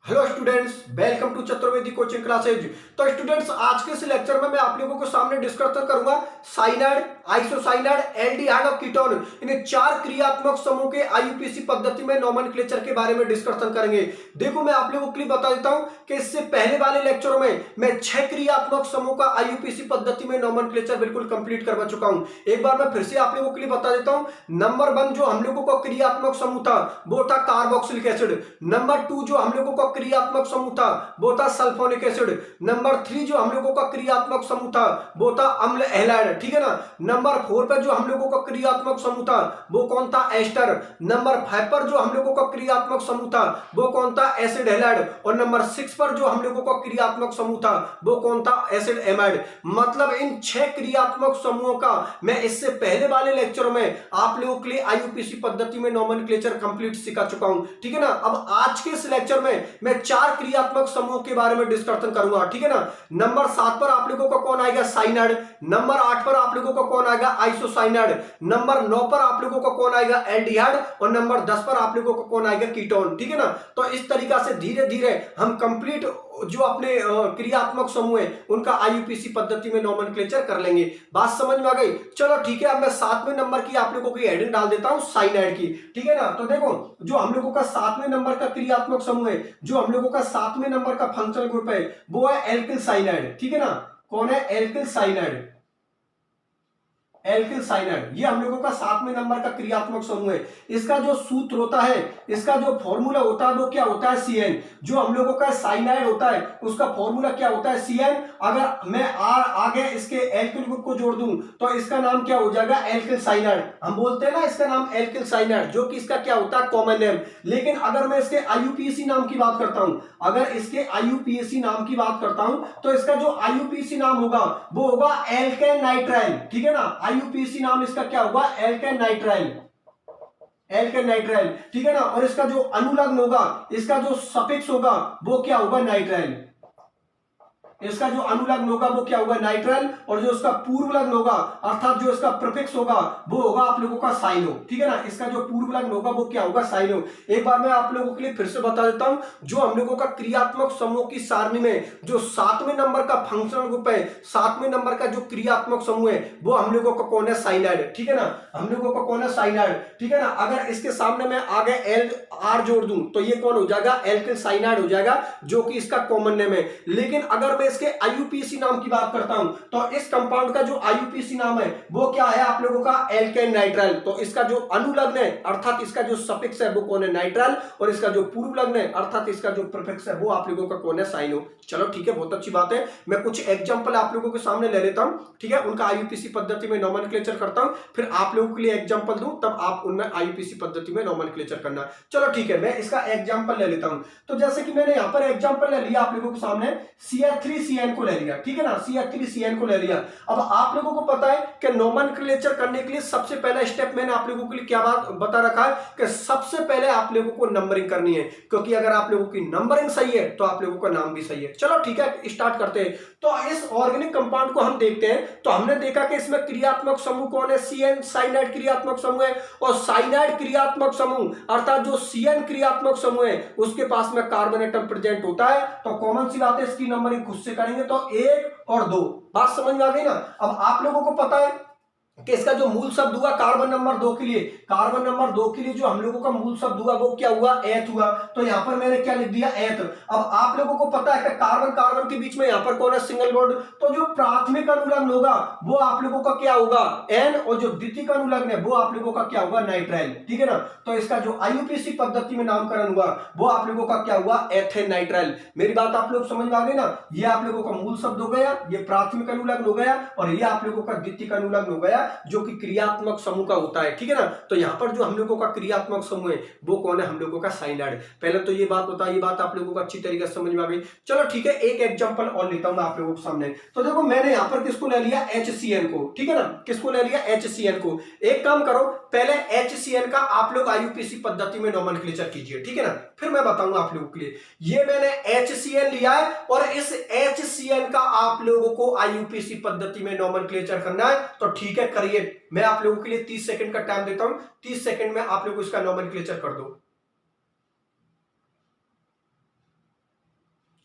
Hello students, welcome to Chaturvedi coaching classes. तो students, आज के इस लेक्चर में मैं आप लोगों को सामने डिस्कस करूंगा साइनाइड, आइसोसाइनाइड, एल्डिहाइड और कीटोन, इन चार क्रियात्मक समूह के आईयूपीएसी पद्धति में नोमेनक्लेचर के बारे में डिस्कशन करेंगे। देखो, मैं आप लोगों को बता देता हूं कि इससे पहले वाले लेक्चर में मैं 6 क्रियात्मक समूह का आईयूपीएसी पद्धति में नोमेनक्लेचर बिल्कुल कंप्लीट करवा चुका हूं। एक बार मैं फिर से आप लोगों के लिए बता देता हूं। नंबर 1 जो हम लोगों का क्रियात्मक समूह था वो था कार्बोक्सिलिक एसिड। नंबर 2 जो हम लोगों का क्रियात्मक समूह था वो था सल्फोनिक एसिड। नंबर 3 जो हम लोगों का क्रियात्मक समूह था वो था अम्ल हैलाइड, ठीक है ना। नंबर 4 पर जो हम लोगों का क्रियात्मक समूह था वो कौन था? एस्टर। नंबर 5 पर जो हम लोगों का क्रियात्मक समूह था वो कौन था? Acid halide. और नंबर 6 पर जो हम लोगों का क्रियात्मक समूह था वो कौन था? Acid amide. मतलब इन 6 क्रियात्मक समूहों का मैं इससे पहले वाले लेक्चर में आप लोगों के लिए आईयूपीएसी पद्धति में नोमेनक्लेचर कंप्लीट सिखा चुका हूं, ठीक है ना। अब आज के इस लेक्चर में मैं 4 क्रियात्मक समूह के बारे में डिस्कशन करूंगा, ठीक है ना। नंबर 7 पर आप लोगों का कौन आएगा? साइनाइड। नंबर 8 पर आप लोगों का कौन आएगा? आइसोसाइनाइड। नंबर 9 पर आप लोगों का कौन आएगा? एल्डिहाइड। और नंबर 10 पर आप लोगों का कौन आएगा? कीटोन, ठीक है ना। तो इस तरीका से धीरे धीरे हम कंप्लीट जो अपने क्रियात्मक समूह है उनका आईयूपीएसी पद्धति में नोमेनक्लेचर कर लेंगे। बात समझ में आ गई? चलो ठीक है, अब मैं 7वें नंबर की आप लोगों की हेडिंग डाल देता हूं, साइनाइड की, ठीक है ना। तो देखो, जो हम लोगों का 7वें नंबर का क्रियात्मक समूह है, जो हम लोगों का 7वें नंबर का फंक्शनल ग्रुप है वो है एल्किल साइनाइड, ठीक है ना। कौन है? Alkyl cyanide. एल्किल साइनाइड ये हम लोगों का 7वें नंबर का क्रियात्मक समूह है। इसका जो सूत्र होता है, इसका जो फॉर्मूला होता है वो क्या होता है? CN। जो हम लोगों का साइनाइड होता है उसका फॉर्मूला क्या होता है? CN। अगर मैं आगे इसके एल्किल ग्रुप को जोड़ दूं तो इसका नाम क्या हो जाएगा? Alkyl cyanide. हम बोलते हैं ना इसका नाम एल्किल साइनाइड, जो कि इसका क्या होता है? Common name. लेकिन अगर मैं इसके आईयूपीएसी नाम की बात करता हूं, अगर इसके आईयूपीएसी नाम की बात करता हूं तो इसका जो आईयूपीएसी नाम होगा वो होगा एल्केन नाइट्राइल, ठीक है ना। आईयूपीएसी नाम इसका क्या होगा? Alkene nitrile. एल्केन नाइट्राइल, ठीक है ना। और इसका जो अनुलग्न होगा, इसका जो सफिक्स होगा वो क्या होगा? नाइट्राइल। इसका जो अनुलग्न होगा वो क्या होगा? नाइट्राइल। और जो इसका पूर्वलग्न होगा अर्थात जो इसका प्रीफिक्स होगा वो होगा आप लोगों का साइनो, ठीक है ना। इसका जो पूर्वलग्न होगा वो क्या होगा? साइनो। एक बार मैं आप लोगों के लिए फिर से बता देता हूं। जो हम लोगों का क्रियात्मक समूह की सारणी में जो 7वें नंबर का फंक्शनल ग्रुप है, 7वें नंबर का जो क्रियात्मक समूह है वो हम लोगों का कौन है? साइनाइड, ठीक है ना। हम लोगों का कौन है? साइनाइड, ठीक है ना। अगर इसके सामने मैं आगे एल आर जोड़ दूं तो ये कौन हो जाएगा? एल्किल साइनाइड हो जाएगा, जो कि इसका कॉमन नेम है। लेकिन अगर मैं इसके आईयूपीएसी नाम की बात करता हूं तो इस कंपाउंड का जो आईयूपीएसी नाम है वो क्या है आप लोगों का? Alkane nitrile. तो इसका जो अनुलग्न है अर्थात इसका जो सफिक्स है वो कौन है? नाइट्राइल। और इसका जो पूर्वलग्न है अर्थात इसका जो प्रीफिक्स है वो आप लोगों का कौन है? साइनो। चलो ठीक है, बहुत अच्छी बात है। मैं कुछ एग्जांपल आप लोगों के सामने ले लेता हूं, ठीक है। उनका आईयूपीएसी पद्धति में नोमेनक्लेचर करता हूं, फिर आप लोगों के लिए एग्जांपल दूं, तब आप उनमें आईयूपीएसी पद्धति में नोमेनक्लेचर करना। चलो ठीक है, मैं इसका एग्जांपल ले लेता हूं। तो जैसे कि मैंने यहां पर एग्जांपल ले लिया आप लोगों के सामने, CH3CN को ले लिया, ठीक है ना। CH3CN को ले लिया। अब आप लोगों को पता है कि नोमेनक्लेचर करने के लिए सबसे पहला स्टेप मैंने आप लोगों के लिए क्या बात बता रखा है कि सबसे पहले आप लोगों को नंबरिंग करनी है, क्योंकि अगर आप लोगों की नंबरिंग सही है तो आप लोगों का नाम भी सही है। चलो ठीक है, स्टार्ट करते हैं। तो इस ऑर्गेनिक कंपाउंड को हम देखते हैं तो हमने देखा कि इसमें क्रियात्मक समूह कौन है? CN साइनाइड क्रियात्मक समूह है। और साइनाइड क्रियात्मक समूह अर्थात जो CN क्रियात्मक समूह है उसके पास में कार्बन एटम प्रेजेंट होता है। तो कॉमन सी बात है, इसकी नंबरिंग खुद से करेंगे तो 1 और 2। बात समझ में आ गई ना। अब आप लोगों को पता है कि इसका जो मूल शब्द हुआ कार्बन नंबर 2 के लिए, कार्बन नंबर 2 के लिए जो हम लोगों का मूल शब्द हुआ वो क्या हुआ? एथ हुआ। तो यहां पर मैंने क्या लिख दिया? एथ। अब आप लोगों को पता है कि कार्बन कार्बन के बीच में यहां पर कौन है? Single bond. तो जो प्राथमिक अनुलग्न होगा वो आप लोगों का क्या होगा? एन। और जो द्वितीयक अनुलग्न है वो आप लोगों का क्या होगा? नाइट्राइल, ठीक है ना। तो इसका जो आईयूपीएसी पद्धति में नामकरण हुआ वो आप लोगों का क्या हुआ? Ethane nitrile. मेरी बात आप लोग समझ में आ गई ना। ये आप लोगों का मूल शब्द हो गया, ये प्राथमिक अनुलग्न हो गया, और ये आप लोगों का द्वितीयक अनुलग्न हो गया जो कि क्रियात्मक समूह का होता है, ठीक है ना। तो यहां पर जो हम लोगों का क्रियात्मक समूह है वो कौन है? हम लोगों का साइनाइड। पहले तो ये बात बता, ये बात आप लोगों को अच्छी तरीके से समझ में आ गई। चलो ठीक है, एक एग्जांपल और लेता हूं मैं आप लोगों के सामने। तो देखो, मैंने यहां पर किसको ले लिया? HCN को, ठीक है ना। किसको ले लिया? HCN को। एक काम करो, पहले HCN का आप लोग आईयूपीएसी पद्धति में नोमेनक्लेचर कीजिए, ठीक है ना। फिर मैं बताऊंगा आप लोगों के लिए। ये मैंने HCN लिया है और इस HCN का आप लोगों को आईयूपीएसी पद्धति में नोमेनक्लेचर करना है। तो ठीक है, करिए। मैं आप लोगों के लिए 30 सेकंड का टाइम देता हूं। 30 सेकंड में आप लोग इसका नोमेनक्लेचर कर दो।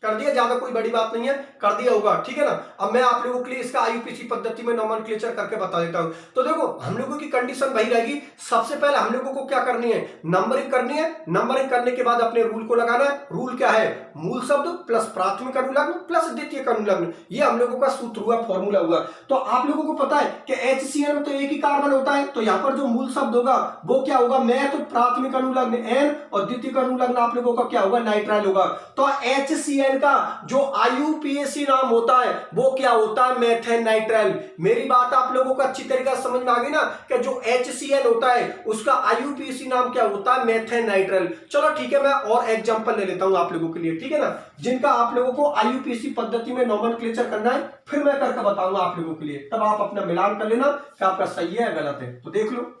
कर दिया, ज्यादा कोई बड़ी बात नहीं है, कर दिया होगा, ठीक है ना। अब मैं आप लोगों के लिए इसका आईयूपीएसी पद्धति में नोमेनक्लेचर करके बता देता हूं। तो देखो हम लोगों की कंडीशन वही रहेगी, सबसे पहले हम लोगों को क्या करनी है, नंबरिंग करनी है। नंबरिंग करने के बाद अपने रूल को लगाना है। रूल क्या है, मूल शब्द प्लस प्राथमिक अनुलग्न प्लस द्वितीयक अनुलग्न, ये हम लोगों का सूत्र हुआ, फॉर्मूला हुआ। तो आप लोगों को पता है कि HCl में तो एक ही कार्बन होता है, तो यहाँ पर जो मूल शब्द होगा वो क्या होगा, मैं तो प्राथमिक अनुलग्न N और द्वितीयक अनुलग्न आप लोगों का क्या होगा, नाइट्राइल होगा। तो HCl का जो आईयूपीएसी नाम होता है वो क्या होता है, मेथेन नाइट्राइल। मेरी बात आप लोगों को अच्छी तरीके से समझ में आ गई ना कि जो HCl होता है उसका आईयूपीएसी नाम क्या होता है, मेथेन नाइट्राइल। चलो ठीक है, मैं और एग्जांपल ले लेता हूं आप लोगों के लिए, ठीक है ना, जिनका आप लोगों को आईयूपीएसी पद्धति में नोमेनक्लेचर करना है, फिर मैं करके बताऊंगा आप लोगों के लिए, तब आप अपना मिलान कर लेना कि आपका सही है या गलत है। तो देख लो,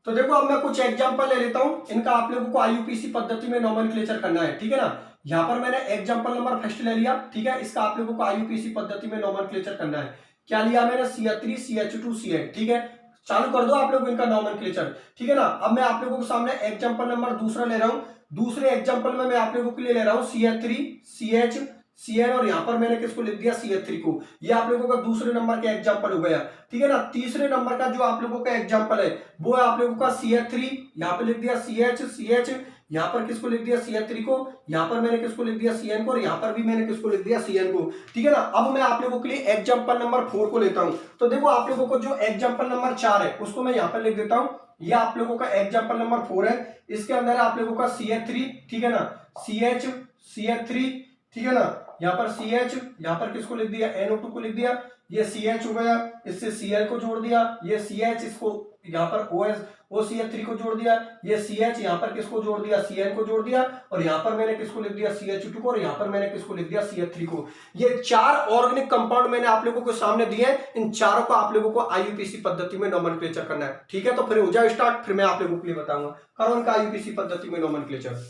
तो देखो अब मैं कुछ एग्जांपल ले लेता हूं, इनका आप लोगों को आईयूपीएसी पद्धति में नोमेनक्लेचर करना है, ठीक है ना। यहां पर मैंने एग्जांपल नंबर फर्स्ट ले लिया, ठीक है, इसका आप लोगों को आईयूपीएसी पद्धति में नोमेनक्लेचर करना है। क्या लिया मैंने, CH3 CH2 CN, ठीक है। चालू कर दो आप लोग इनका नोमेनक्लेचर, ठीक है ना। अब मैं आप लोगों के सामने एग्जांपल नंबर दूसरा ले रहा हूं। दूसरे एग्जांपल में मैं आप लोगों के लिए ले रहा हूं CH3 CH CN, और यहां पर मैंने किसको लिख दिया, CH3 को। ये आप लोगों का दूसरे नंबर का एग्जांपल हो गया, ठीक है ना। तीसरे नंबर का जो आप लोगों का एग्जांपल है वो है आप लोगों का CH3, यहां पे लिख दिया CH यहां पर किसको लिख दिया, CH3 को। यहां पर मैंने किसको लिख दिया, CN को, और यहां पर भी मैंने किसको लिख दिया, CN को, ठीक है ना। अब मैं आप लोगों के लिए एग्जांपल नंबर 4 को लेता हूं। तो देखो आप लोगों को जो एग्जांपल नंबर 4 है उसको मैं यहां पर लिख देता हूं। ये आप लोगों का एग्जांपल नंबर 4 है, इसके अंदर आप लोगों का CH3, ठीक है ना, CH3, ठीक है ना। यहाँ पर CH, यहाँ पर किसको लिख दिया, NO2 को लिख दिया, ये CH हो गया, इससे Cl को जोड़ दिया, ये CH, इसको यहाँ पर OCH3 को जोड़ दिया, ये CH यहाँ पर किसको जोड़ दिया, Cl को जोड़ दिया, और यहाँ पर मैंने किसको लिख दिया, CH2 को, और यहाँ पर मैंने किसको लिख दिया, CH3 को। ये 4 ऑर्गेनिक कंपाउंड मैंने आप लोगों को सामने दिए हैं। इन चारों को आप लोगों को आईयूपीएसी पद्धति में नोमेनक्लेचर करना है, ठीक है। तो फिर हो जाए स्टार्ट, फिर मैं आप लोगों के लिए बताऊंगा, करो इनका आईयूपीएसी पद्धति में नोमेनक्लेचर।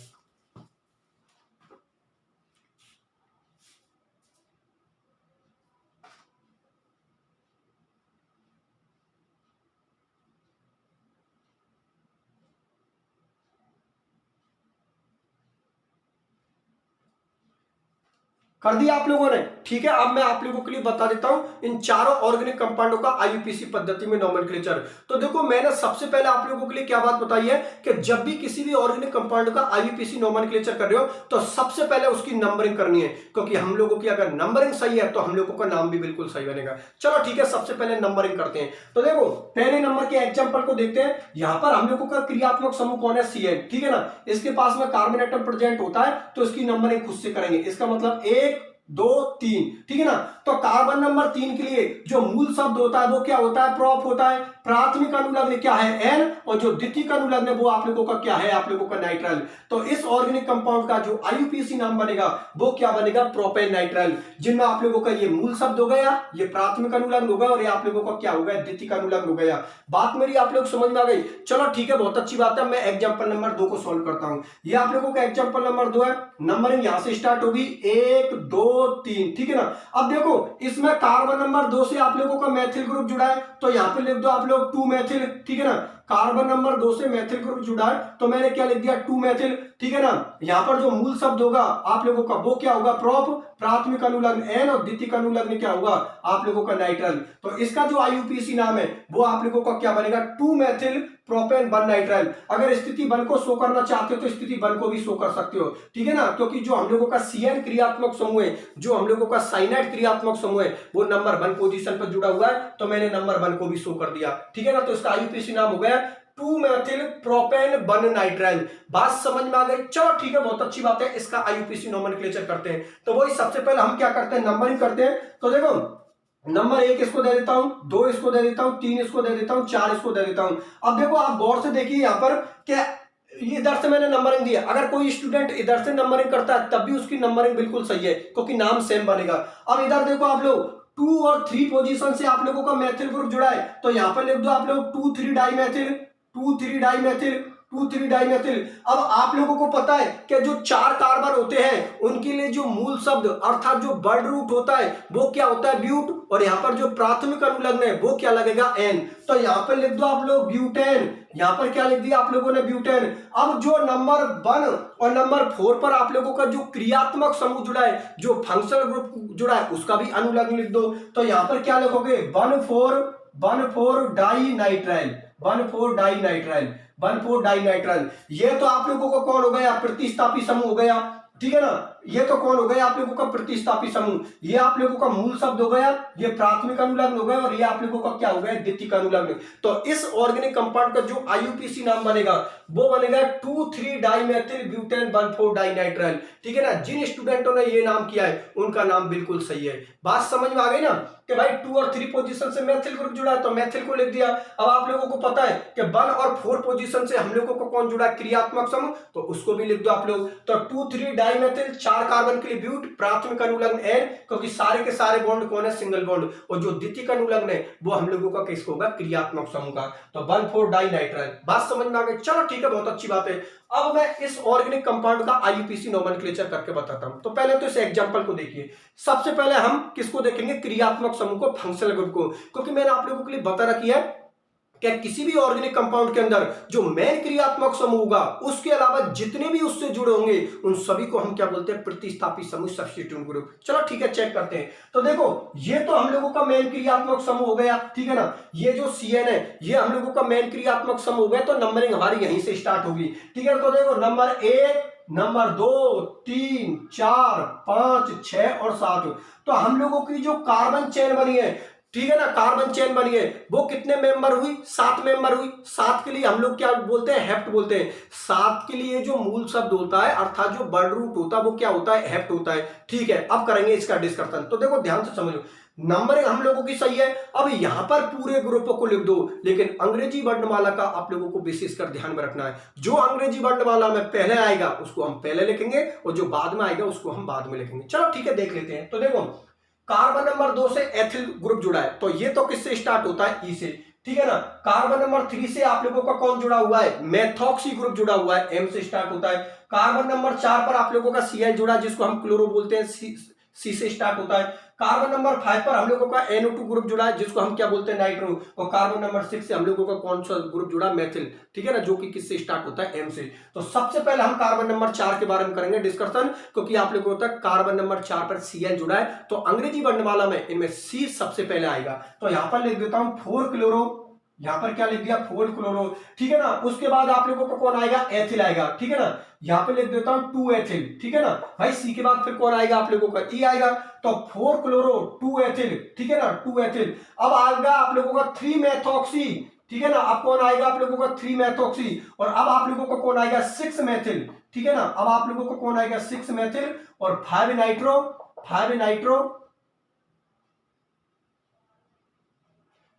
कर दिया आप लोगों ने, ठीक है। अब मैं आप लोगों के लिए बता देता हूं इन चारों ऑर्गेनिक कंपाउंडों का आईयूपीएसी पद्धति में नोमेनक्लेचर। तो देखो मैंने सबसे पहले आप लोगों के लिए क्या बात बताई है कि जब भी किसी भी ऑर्गेनिक कंपाउंड का आईयूपीएसी नोमेनक्लेचर कर रहे हो तो सबसे पहले उसकी नंबरिंग करनी है, क्योंकि हम लोगों की अगर नंबरिंग सही है तो हम लोगों का नाम भी बिल्कुल सही बनेगा। चलो ठीक है, सबसे पहले नंबरिंग करते हैं। तो देखो पहले नंबर के एग्जाम्पल को देखते हैं। यहां पर हम लोगों का क्रियात्मक समूह कौन है, CN, ठीक है ना। इसके पास में कार्बन एटम प्रेजेंट होता है तो इसकी नंबरिंग खुद से करेंगे। इसका मतलब 1 2 3, ठीक है ना। तो कार्बन नंबर 3 के लिए जो मूल शब्द होता है वो क्या होता है, प्रोप होता है। प्राथमिक अनुलग्न क्या है, N, और जो द्वितीयक अनुलग्न वो आप लोगों का क्या है, आप लोगों का नाइट्राइल। तो इस ऑर्गेनिक कंपाउंड का जो आईयूपीएसी नाम बनेगा वो क्या बनेगा, प्रोपेन नाइट्राइल, जिनमें आप लोगों का ये मूल शब्द हो गया, ये प्राथमिक अनुलग्न हो गया, और ये आप लोगों का क्या हो गया, द्वितीयक अनुलग्न हो गया। बात मेरी आप लोग समझ में आ गई। चलो ठीक है, बहुत अच्छी बात है। मैं एग्जाम्पल नंबर 2 को सोल्व करता हूं। ये आप लोगों का एग्जाम्पल नंबर 2 है। नंबरिंग यहां से स्टार्ट होगी 1 2 3, ठीक है ना। अब देखो इसमें कार्बन नंबर 2 से आप लोगों का मैथिल ग्रुप जुड़ा है, तो यहां पे लिख दो आप लोग 2 मैथिल, ठीक है ना। कार्बन नंबर 2 से मैथिल ग्रुप जुड़ा है तो मैंने क्या लिख दिया, 2 मैथिल, ठीक है ना। यहां पर जो मूल शब्द होगा आप लोगों का वो क्या होगा, प्रोप, प्राथमिक अनुलग्न N, और द्वितीयक अनुलग्न क्या होगा, आप लोगों का नाइट्राइल। तो इसका जो आईयूपीएसी नाम है वो आप लोगों का क्या बनेगा, 2 मैथिल प्रोपेन 1 नाइट्राइल। अगर स्थिति 1 को शो करना चाहते हो तो स्थिति 1 को भी शो कर सकते हो, ठीक है ना। क्योंकि जो हम लोगों का CN क्रियात्मक समूह है, जो हम लोगों का साइनाइड क्रियात्मक समूह है, वो नंबर 1 पोजीशन पर जुड़ा हुआ है, तो मैंने नंबर 1 को भी शो कर दिया, ठीक है ना। तो इसका आईयूपीएसी नाम हो गया 2 मैथिल प्रोपेन 1 नाइट्राइल। बात समझ में आ गई। चलो ठीक है, बहुत अच्छी बात है। इसका आईयूपीएसी नोमेनक्लेचर करते हैं। तो वही सबसे पहले हम क्या करते हैं, नंबरिंग करते हैं। तो देखो नंबर 1 इसको दे देता हूं, 2 इसको दे देता हूं, 3 इसको दे देता हूं, 4 इसको दे देता हूं। अब देखो आप गौर से देखिए यहाँ पर क्या, इधर से मैंने नंबरिंग दिया। अगर कोई स्टूडेंट इधर से नंबरिंग करता है तब भी उसकी नंबरिंग बिल्कुल सही है, क्योंकि नाम सेम बनेगा। अब इधर देखो आप लोग 2 और 3 पोजीशन से आप लोगों का मैथिल ग्रुप जुड़ा है, तो यहां पर लिख दो आप लोग 2 3 dimethyl, 2 3 dimethyl, 2,3 dimethyl. अब आप लोगों को पता है कि जो 4 कार्बन होते हैं उनके लिए जो मूल शब्द अर्थात जो वर्ड रूट होता है वो क्या होता है, ब्यूट, और यहाँ पर जो प्राथमिक अनुलग्न है वो क्या लगेगा, एन। तो यहाँ पर लिख दो आप लोग ब्यूटेन, यहाँ पर क्या लिख दिया आप लोगों ने, ब्यूटेन। अब जो नंबर 1 और नंबर 4 पर आप लोगों का जो क्रियात्मक समूह जुड़ा है, जो फंक्शनल ग्रुप जुड़ा है, उसका भी अनुलग्न लिख दो। तो यहाँ पर क्या लिखोगे, 1,4 डाइनाइट्राइल, 1,4 डाइनाइट्राइल, 1,4 डाइनाइट्राइल। ये तो आप लोगों को कौन हो गया, प्रतिस्थापी समूह हो गया, ठीक है ना। ये तो कौन हो गया आप लोगों का, प्रतिस्थापी समूह। ये आप लोगों का मूल शब्द हो गया, ये प्राथमिक अनुलग्न हो गया, और ये आप लोगों का क्या हो गया, द्वितीयक अनुलग्न। तो इस ऑर्गेनिक कंपाउंड का जो आईयूपीसी नाम बनेगा वो बनेगा 2,3 डाइमेथिल ब्यूटेन 1,4 डाइनाइट्राइल, ठीक है ना। जिन स्टूडेंटों ने ये नाम किया है उनका नाम बिल्कुल सही है। बात समझ में आ गई ना कि भाई 2 और 3 पोजीशन से मेथिल ग्रुप जुड़ा है तो मेथिल को लिख दिया। अब आप लोगों को पता है कि 1 और 4 पोजीशन से हम लोगों को कौन जुड़ा है, क्रियात्मक समूह, तो उसको भी लिख दो आप लोग। तो 2,3 डाइमेथिल, 4 कार्बन के लिए ब्यूट, प्राथमिक अनुलग्न एन, क्योंकि सारे के सारे बॉन्ड कौन है, सिंगल बॉन्ड, और जो द्वितीयक अनुलग्न है वो हम लोगों का किसको होगा, क्रियात्मक समूह का। तो 1,4 डाइनाइट्राइल। बात समझ में आ गई, चलो ठीक है, बहुत अच्छी बात है। अब मैं इस ऑर्गेनिक कंपाउंड का आईयूपीसी नोमेनक्लेचर करके बताता हूं। तो पहले तो इस एग्जांपल को देखिए। सबसे पहले हम किसको देखेंगे, क्रियात्मक समूह को, फंक्शनल ग्रुप को, क्योंकि मैंने आप लोगों के लिए बता रखी है कि किसी भी ऑर्गेनिक कंपाउंड के अंदर जो मेन क्रियात्मक समूह होगा उसके अलावा जितने भी उससे जुड़े होंगे उन सभी को हम क्या बोलते हैं, प्रतिस्थापी समूह, सब्स्टिट्यूट ग्रुप। चलो ठीक है, चेक करते हैं। तो देखो ये तो हम लोगों का मेन क्रियात्मक समूह हो गया, ठीक है ना। ये जो CN है ये हम लोगों का मेन क्रियात्मक समूह हो गया, तो नंबरिंग हमारी यहीं से स्टार्ट होगी, ठीक है। तो देखो नंबर 1, नंबर 2, 3, 4, 5, 6 और 7। तो हम लोगों की जो कार्बन चेन बनी है, ठीक है ना, कार्बन चेन बनी है, वो कितने मेंबर हुई, 7 मेंबर हुई। 7 के लिए हम लोग क्या बोलते हैं, हेप्ट बोलते हैं। 7 के लिए जो मूल शब्द होता है अर्थात जो वर्ड रूट होता है वो क्या होता है, हेप्ट होता है, ठीक है। अब करेंगे इसका डिस्कशन। तो देखो ध्यान से समझो, नंबरिंग हम लोगों की सही है। अब यहां पर पूरे ग्रुपों को लिख दो, लेकिन अंग्रेजी वर्णमाला का आप लोगों को विशेष कर ध्यान में रखना है। जो अंग्रेजी वर्णमाला में पहले आएगा उसको हम पहले लिखेंगे, और जो बाद में आएगा उसको हम बाद में लिखेंगे। चलो ठीक है, देख लेते हैं। तो देखो कार्बन नंबर 2 से एथिल ग्रुप जुड़ा है, तो ये तो किससे स्टार्ट होता है, ई से, ठीक है ना। कार्बन नंबर 3 से आप लोगों का कौन जुड़ा हुआ है, मेथॉक्सी ग्रुप जुड़ा हुआ है, एम से स्टार्ट होता है। कार्बन नंबर 4 पर आप लोगों का Cl जुड़ा है, जिसको हम क्लोरो बोलते हैं, सी से स्टार्ट होता है। कार्बन नंबर 5 पर हम लोगों का NO2 ग्रुप जुड़ा है, जिसको हम क्या बोलते हैं, नाइट्रो। और कार्बन नंबर 6 से हम लोगों का कौन सा ग्रुप जुड़ा, मेथिल, ठीक है ना, जो कि किससे स्टार्ट होता है, M से। तो सबसे पहले हम कार्बन नंबर 4 के बारे में करेंगे डिस्कशन, क्योंकि आप लोगों को कार्बन नंबर 4 पर Cl जुड़ा है, तो अंग्रेजी वर्णमाला में इनमें C सबसे पहले आएगा। तो यहां पर लिख देता हूं 4 क्लोरो, यहां पर क्या लिख दिया, 4 क्लोरो, ठीक है ना। उसके बाद आप लोगों को कौन आएगा, एथिल आएगा, ठीक है ना। यहां पे लिख देता हूं 2 एथिल, ठीक है ना भाई। सी के बाद फिर कौन आएगा आप लोगों का, ई आएगा। तो 4 क्लोरो 2 एथिल, ठीक है ना, 2 एथिल। अब आएगा आप लोगों का 3 मेथॉक्सी, ठीक है ना। अब कौन आएगा आप लोगों का 3 मेथॉक्सी, और अब आप लोगों को कौन आएगा, 6 मेथिल, ठीक है ना। अब आप लोगों को कौन आएगा, 6 मेथिल, और 5 नाइट्रो, 5 नाइट्रो,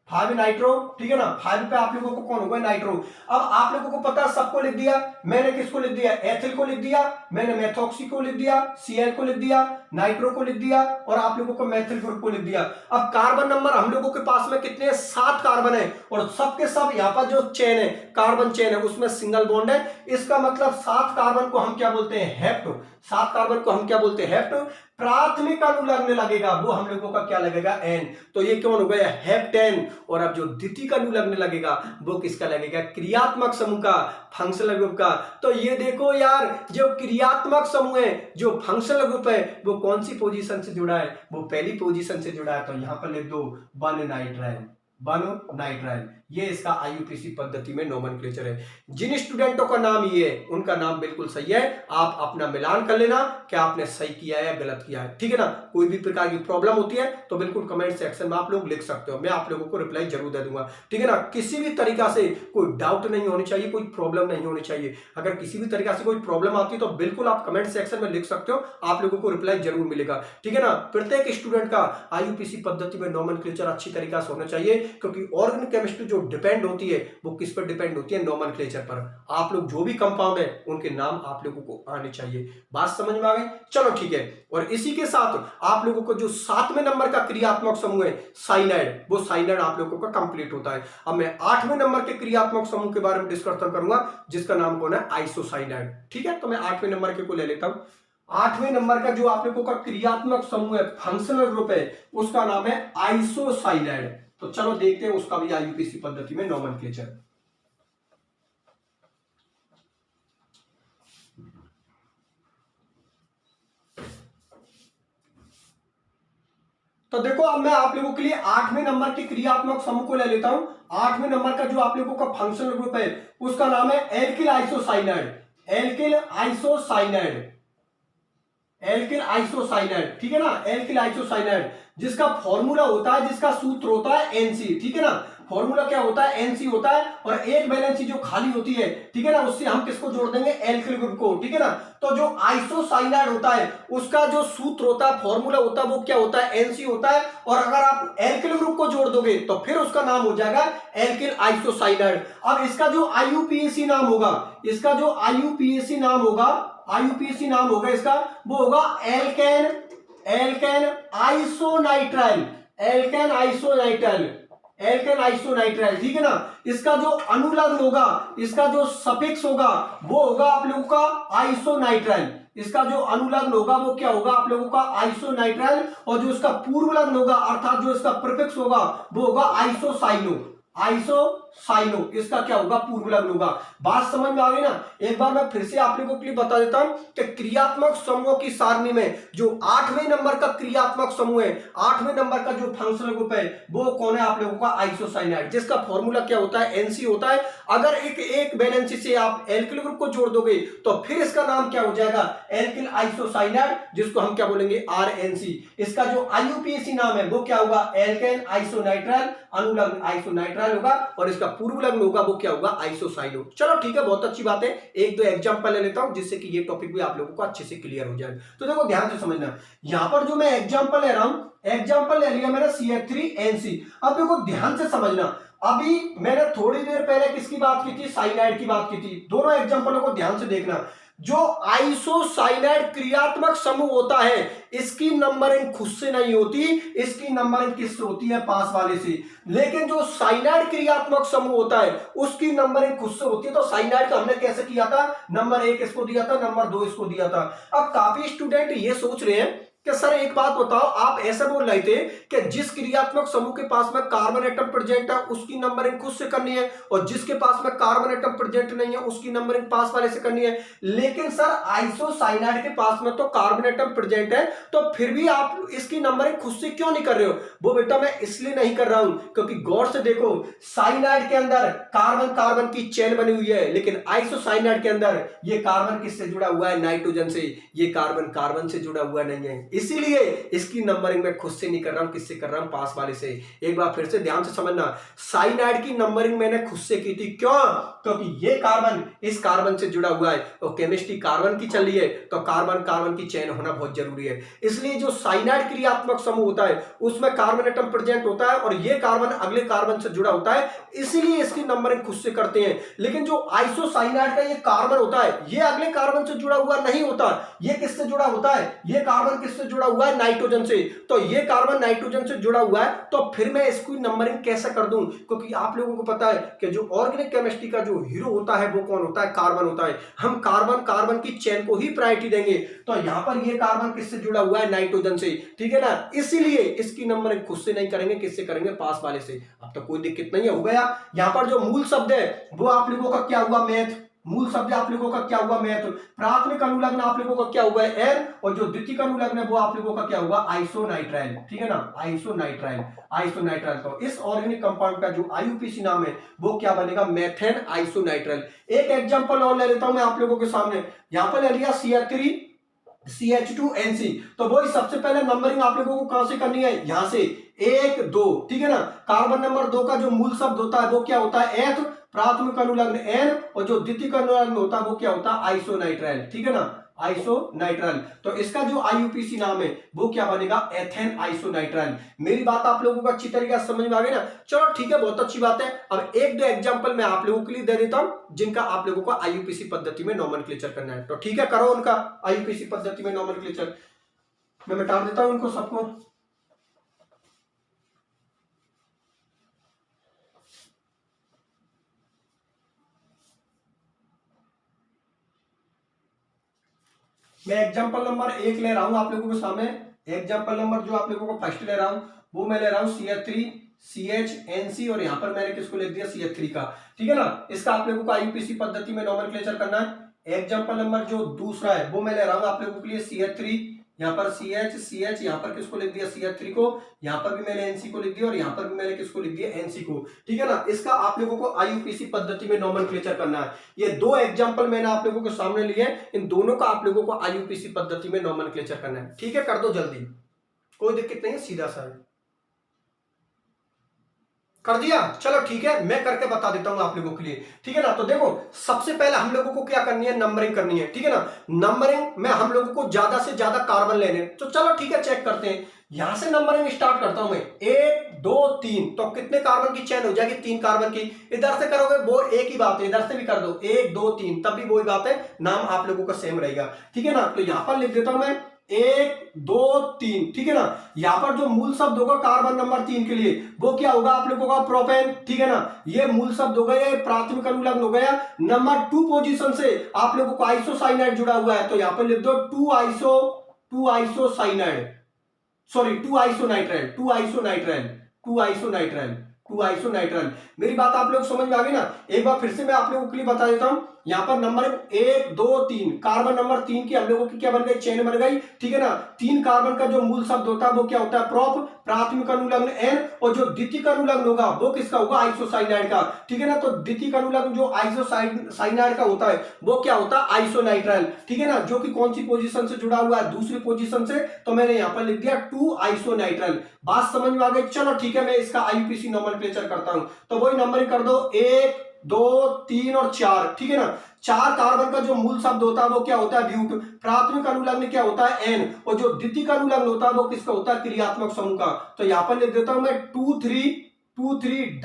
5 नाइट्रो, ठीक है ना। 5 पे आप लोगों को कौन होगा, नाइट्रो। अब आप लोगों को पता है, सबको लिख दिया मैंने, किसको लिख दिया, एथिल को लिख दिया मैंने, मेथॉक्सी को लिख दिया, Cl को लिख दिया, नाइट्रो को लिख दिया, और आप लोगों को मेथिल ग्रुप को लिख दिया। अब कार्बन नंबर हम लोगों के पास में कितने, 7 कार्बन है, और सबके सब यहाँ पर जो चेन है, कार्बन चेन है, उसमें सिंगल बॉन्ड है। इसका मतलब 7 कार्बन को हम क्या बोलते हैं, हेप्ट। 7 कार्बन को हम क्या बोलते हैं, हेप्ट। प्राथमिक अनुलग्न लगेगा वो हम लोगों का क्या लगेगा, एन। तो ये कौन हो गया, हेप्टेन। और अब जो द्वितीयक अनुलग्न लगेगा वो किसका लगेगा, क्रियात्मक समूह का, फंक्शनल ग्रुप का। तो ये देखो यार, जो क्रियात्मक समूह है, जो फंक्शनल ग्रुप है, वो कौन सी पोजीशन से जुड़ा है, वो पहली पोजीशन से जुड़ा है। तो यहां पर लिख दो 1 नाइट्राइल, 1 नाइट्राइल। ये इसका आईयूपीसी पद्धति में नोमेनक्लेचर है। जिन स्टूडेंटों का नाम ये है उनका नाम बिल्कुल सही है। आप अपना मिलान कर लेना कि आपने सही किया है या गलत किया है, ठीक है ना। कोई भी प्रकार की प्रॉब्लम होती है तो बिल्कुल कमेंट सेक्शन में आप लोग लिख सकते हो, मैं आप लोगों को रिप्लाई जरूर दे दूंगा, ठीक है ना। किसी भी तरीका से कोई डाउट नहीं होनी चाहिए, कोई प्रॉब्लम नहीं होनी चाहिए। अगर किसी भी तरीका से कोई प्रॉब्लम आती है तो बिल्कुल आप कमेंट सेक्शन में लिख सकते हो, आप लोगों को रिप्लाई जरूर मिलेगा, ठीक है ना। प्रत्येक स्टूडेंट का आईयूपीसी पद्धति में नोमेनक्लेचर अच्छी तरीका से होना चाहिए, क्योंकि ऑर्गेनिक केमिस्ट्री जो डिपेंड होती है वो किस पर डिपेंड होती है, नोमेनक्लेचर पर। आप लोग जो भी कंपाउंड है उनके नाम आप लोगों को आने चाहिए। बात समझ में आ गई? चलो ठीक है। और इसी के साथ आप लोगों को जो 7वें नंबर का क्रियात्मक समूह है साइनाइड, वो साइनाइड आप लोगों का कंप्लीट होता है। अब मैं 8वें नंबर के क्रियात्मक समूह के बारे में डिस्कशन करूंगा जिसका नाम कौन है, आइसोसाइनाइड। ठीक है, तो मैं 8वें नंबर के को ले लेता हूं। 8वें नंबर का जो आप लोगों का क्रियात्मक समूह है, फंक्शनल ग्रुप है, उसका नाम है आइसोसाइनाइड। तो चलो देखते हैं उसका भी आईयूपीएसी पद्धति में नोमेनक्लेचर। तो देखो अब मैं आप लोगों के लिए 8वें नंबर के क्रियात्मक समूह को ले लेता हूं। 8वें नंबर का जो आप लोगों का फंक्शनल ग्रुप है उसका नाम है alkyl isocyanide. Alkyl isocyanide, alkyl isocyanide, ठीक है ना, एल्किल आइसोसाइनाइड, जिसका फॉर्मूला होता है, जिसका सूत्र होता है एनसी। ठीक है ना, फॉर्मूला क्या होता है, एनसी होता है, और एक वैलेंसी जो खाली होती है, ठीक है ना, उससे हम किसको जोड़ देंगे, एल्किल ग्रुप को। ठीक है ना, तो जो आइसोसाइनाइड होता है उसका जो सूत्र होता है, फॉर्मूला होता है, वो क्या होता है, एनसी होता है। और अगर आप एल्किल ग्रुप को जोड़ दोगे तो फिर उसका नाम हो जाएगा एल्किल आइसोसाइनाइड। अब इसका जो आईयूपीएसी नाम होगा, इसका जो आईयूपीएसी नाम होगा, आईयूपीएसी नाम होगा इसका, वो होगा एल्केन, एल्केन आइसोनाइट्राइल, एल्केन आइसोनाइट्राइल, एल्केन आइसोनाइट्राइल। ठीक है ना, इसका जो अनुलग्न होगा, इसका जो सफिक्स होगा, वो होगा आप लोगों का आइसोनाइट्राइल। इसका जो अनुलग्न होगा वो क्या होगा आप लोगों का, आइसोनाइट्राइल। और जो इसका पूर्वलग्न होगा अर्थात जो इसका प्रीफिक्स होगा वो होगा आइसोसाइनो, आइसोसाइनो, इसका क्या होगा, पूर्वलग्न होगा। बात समझ में आ गई ना? एक बार मैं फिर से आप लोगों के लिए बता देता हूं कि क्रियात्मक समूहों की सारणी में जो 8वें नंबर का क्रियात्मक समूह है, 8वें नंबर का जो फंक्शनल ग्रुप है वो कौन है आप लोगों का, आइसोसाइनाइड, जिसका फॉर्मूला क्या होता है, एनसी होता है। अगर एक वैलेंसी से आप एल्किल ग्रुप को जोड़ दोगे तो फिर इसका नाम क्या हो जाएगा, एल्किल आइसोसाइनाइड, जिसको हम क्या बोलेंगे, आरएनसी। इसका जो आईयूपीएसी नाम है वो क्या होगा, एल्केन आइसोनाइट्राइल, अनुलग्न आइसोनाइट्राइल होगा, और इसका पूर्वलग्न होगा वो क्या होगा, आइसोसाइनो। चलो ठीक है, बहुत अच्छी बात है। एक दो एग्जांपल ले लेता हूं जिससे कि ये टॉपिक भी आप लोगों को अच्छे से क्लियर हो जाए। तो देखो ध्यान से समझना, यहां पर जो मैं एग्जांपल ले रहा हूं, एग्जांपल ले लिया मैंने CH3NC। अब देखो ध्यान से समझना, अभी मैंने थोड़ी देर पहले किसकी बात की थी, साइनाइड की बात की थी। दोनों एग्जांपलों को ध्यान से देखना। जो आइसोसाइनाइड क्रियात्मक समूह होता है इसकी नंबरिंग खुद से नहीं होती, इसकी नंबरिंग किससे होती है, पास वाले से। लेकिन जो साइनाइड क्रियात्मक समूह होता है उसकी नंबरिंग खुद से होती है। तो साइनाइड का हमने कैसे किया था, नंबर 1 इसको दिया था, नंबर 2 इसको दिया था। अब काफी स्टूडेंट ये सोच रहे हैं कि सर एक बात बताओ, आप ऐसा बोल रहे थे कि जिस क्रियात्मक समूह के पास में कार्बन एटम प्रेजेंट है उसकी नंबरिंग खुद से करनी है, और जिसके पास में कार्बन एटम प्रेजेंट नहीं है उसकी नंबरिंग पास वाले से करनी है। लेकिन सर आइसोसाइनाइड के पास में तो कार्बन एटम प्रेजेंट है, तो फिर भी आप इसकी नंबरिंग खुद से क्यों नहीं कर रहे हो? वो बेटा मैं इसलिए नहीं कर रहा हूं क्योंकि गौर से देखो, साइनाइड के अंदर कार्बन कार्बन की चेन बनी हुई है, लेकिन आइसोसाइनाइड के अंदर ये कार्बन किससे जुड़ा हुआ है, नाइट्रोजन से। ये कार्बन कार्बन से जुड़ा हुआ नहीं है, इसीलिए इसकी नंबरिंग मैं खुद से नहीं कर रहा हूं, किससे कर रहा हूं, पास वाले से। एक बार फिर से ध्यान से समझना, साइनाइड की नंबरिंग मैंने खुद से की थी, क्यों? क्योंकि ये कार्बन इस कार्बन से जुड़ा हुआ है, और केमिस्ट्री कार्बन की चल रही है, तो कार्बन कार्बन की चेन होना बहुत जरूरी है। इसलिए जो साइनाइड क्रियात्मक समूह होता है उसमें कार्बन एटम प्रेजेंट होता है, और ये कार्बन अगले कार्बन से जुड़ा होता है, इसीलिए इसकी नंबरिंग खुद से करते हैं। लेकिन जो आइसोसाइनाइड का ये कार्बन होता है ये अगले कार्बन से जुड़ा हुआ नहीं होता। ये किससे जुड़ा होता है, ये कार्बन किससे जुड़ा हुआ है, नाइट्रोजन से। तो ये कार्बन नाइट्रोजन से जुड़ा हुआ है, तो फिर मैं इसकी नंबरिंग कैसे कर दूं? क्योंकि आप लोगों को पता है कि जो ऑर्गेनिक केमिस्ट्री का जो हीरो होता है वो कौन होता है, कार्बन होता है। हम कार्बन कार्बन की चेन को ही प्रायोरिटी देंगे। तो यहां पर ये कार्बन किससे जुड़ा हुआ है, नाइट्रोजन से, ठीक है ना। इसीलिए इसकी नंबरिंग खुद से नहीं करेंगे, किससे करेंगे, पास वाले से। अब तो कोई दिक्कत नहीं है, हो गया। यहां पर जो मूल शब्द है वो आप लोगों का क्या हुआ, मैथ। मूल शब्द आप लोगों का क्या हुआ, मैथ। प्राथमिक अनुलग्न आप लोगों का क्या हुआ है, एयर, और जो द्वितीयक अनुलग्न है वो आप लोगों का क्या होगा, आइसोनाइट्राइल, ठीक है ना, आइसोनाइट्राइल, आइसोनाइट्राइल। तो इस ऑर्गेनिक कंपाउंड का जो आईयूपीएसी नाम है वो क्या बनेगा, मेथेन आइसोनाइट्राइल। एक एग्जांपल और ले लेता हूं मैं आप लोगों के सामने। यहां पर ले लिया CH2NC। तो वही सबसे पहले नंबरिंग आप लोगों को कहां से करनी है, यहां से 1 2, ठीक है ना। कार्बन नंबर 2 का जो मूल शब्द होता है वो क्या होता है, एथ, प्राथमिक अनुलग्न N, और जो द्वितीयक अनुलग्न होता है वो क्या होता है, आइसोनाइट्राइल, ठीक है ना, आइसोनाइट्राइल। तो इसका जो आईयूपीएसी नाम है वो क्या बनेगा, एथेन आइसोनाइट्राइल। मेरी बात आप लोगों को अच्छी तरीके से समझ में आ गई ना। चलो ठीक है, बहुत अच्छी बात है। अब एक दो एग्जांपल मैं आप लोगों के लिए दे देता हूं जिनका आप लोगों को आईयूपीएसी पद्धति में नोमेनक्लेचर करना है। तो ठीक है, करो उनका आईयूपीएसी पद्धति में नोमेनक्लेचर। मैं मिटा देता हूं उनको सबको। मैं एग्जांपल नंबर 1 ले रहा हूं आप लोगों के सामने। एग्जांपल नंबर जो आप लोगों को फर्स्ट ले रहा हूं वो मैं ले रहा हूं CH3 CHNC, और यहां पर मैंने किसको लिख दिया, CH3 का। ठीक है ना। इसका आप लोगों को आईयूपीएसी पद्धति में नोमेनक्लेचर करना है। एग्जांपल नंबर जो दूसरा है वो मैं ले रहा हूं आप लोगों के लिए CH3, यहाँ पर CH यहाँ पर किसको लिख दिया, CH3 को। यहाँ पर भी मैंने NC को लिख दिया और यहाँ पर भी मैंने किसको लिख दिया, NC को। ठीक है ना। इसका आप लोगों को आईयूपीएसी पद्धति में नोमेनक्लेचर करना है। ये दो एग्जांपल मैंने आप लोगों के सामने लिए, इन दोनों का आप लोगों को आईयूपीएसी पद्धति में नोमेनक्लेचर करना है। ठीक है, कर दो जल्दी, कोई दिक्कत नहीं है, सीधा सा है। कर दिया, चलो ठीक है, मैं करके बता देता हूं आप लोगों के लिए। ठीक है ना। तो देखो, सबसे पहले हम लोगों को क्या करनी है, नंबरिंग करनी है। ठीक है ना। नंबरिंग में हम लोगों को ज्यादा से ज्यादा कार्बन लेने, तो चलो ठीक है, चेक करते हैं। यहां से नंबरिंग स्टार्ट करता हूं मैं, 1 2 3, तो कितने कार्बन की चेन हो जाएगी, 3 कार्बन की। इधर से करोगे वो एक ही बात है, इधर से भी कर दो 1 2 3, तब भी वही बात है, नाम आप लोगों का सेम रहेगा। ठीक है ना। तो यहां पर लिख देता हूं मैं 1 2 3। ठीक है ना। यहां पर जो मूल शब्द होगा कार्बन नंबर 3 के लिए वो क्या होगा आप लोगों का, प्रोपेन। ठीक है ना। ये मूल शब्द हो गया, प्राथमिक अनुलग्न हो गया। नंबर 2 पोजीशन से आप लोगों को आइसोसाइनाइड जुड़ा हुआ है, तो यहां पर लिख दो 2 आइसोसाइनाइड, सॉरी 2 आइसोनाइट्राइल, 2 आइसोनाइट्राइल, 2 आइसोनाइट्राइल, 2 आइसोनाइट्राइल। मेरी बात आप लोग समझ में आ गई ना। एक बार फिर से मैं आप लोगों के लिए बता देता हूं। यहां पर नंबर 1 2 3, कार्बन नंबर 3 की हम लोगों की क्या बन गई, चेन बन गई। ठीक है ना। 3 कार्बन का जो मूल शब्द होता है वो क्या होता है, प्रोप, प्राथमिक अनुलग्न N, और जो द्वितीयक अनुलग्न होगा वो किसका होगा, आइसोसाइनाइड का। ठीक है ना। तो द्वितीयक अनुलग्न जो आइसोसाइनाइड का होता है वो क्या होता है, आइसोनाइट्राइल। ठीक है ना। जो कि कौन सी पोजीशन से जुड़ा हुआ है, दूसरी पोजीशन से, तो मैंने यहां पर लिख दिया 2 आइसोनाइट्राइल। बात समझ में आ गई। चलो ठीक है, मैं इसका आईयूपीएसी नोमेनक्लेचर करता हूं। तो वही नंबरिंग कर दो, 1 2 3 और 4। ठीक है ना। 4 कार्बन का जो मूल शब्द होता है वो क्या होता है, ब्यूट। प्राथमिक अनुलग्न क्या होता है, N, और जो द्वितीयक अनुलग्न होता है वो किसका होता है, क्रियात्मक समूह का। तो यहां पर लिख देता हूं मैं 2 3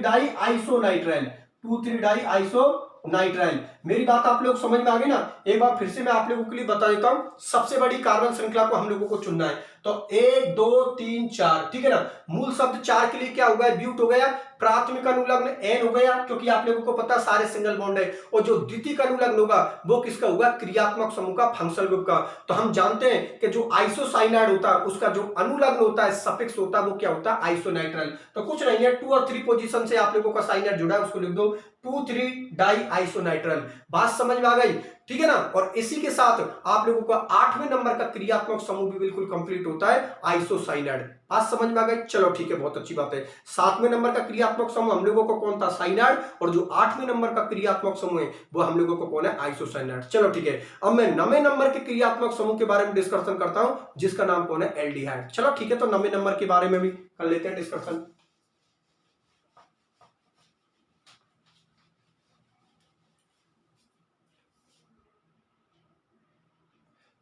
डाई आइसोनाइट्राइल, 2 3 डाई आइसोनाइट्राइल। मेरी बात आप लोग समझ में आ गई ना। एक बार फिर से मैं आप लोगों के लिए बता देता हूं। सबसे बड़ी कार्बन श्रृंखला को हम लोगों को चुनना है। तो 1 2 3 4। ठीक है ना। मूल शब्द 4 के लिए क्या हो गया, ब्यूट हो गया। प्राथमिक अनुलग्न N हो गया, क्योंकि आप लोगों को पता सारे सिंगल बॉन्ड है। और जो द्वितीयक अनुलग्न होगा वो किसका होगा, क्रियात्मक समूह का, फंक्शनल ग्रुप का। तो हम जानते हैं कि जो आइसोसाइनाइड होता है उसका जो अनुलग्न होता है, सफिक्स होता है, वो क्या होता है, आइसोनाइट्राइल। तो कुछ नहीं है, 2 और 3 पोजीशन से आप लोगों का साइनाइड जुड़ा है, उसको लिख दो 2 3 डाई आइसोनाइट्राइल। बात समझ में आ गई। ठीक है ना। और इसी के साथ आप लोगों का 8वें नंबर का क्रियात्मक समूह भी बिल्कुल कंप्लीट होता है, आइसोसाइनाइड। बात समझ में आ गई। चलो ठीक है, बहुत अच्छी बात है। 7वें नंबर का क्रियात्मक समूह हम लोगों को कौन था, साइनाइड, और जो 8वें नंबर का क्रियात्मक समूह है वो हम लोगों को कौन है, आइसोसाइनाइड। चलो ठीक है, अब मैं 9वें नंबर के क्रियात्मक समूह के बारे में डिस्कशन करता हूं, जिसका नाम कौन है, एल्डिहाइड। चलो ठीक है, तो 9वें नंबर के बारे में भी कर लेते हैं डिस्कशन।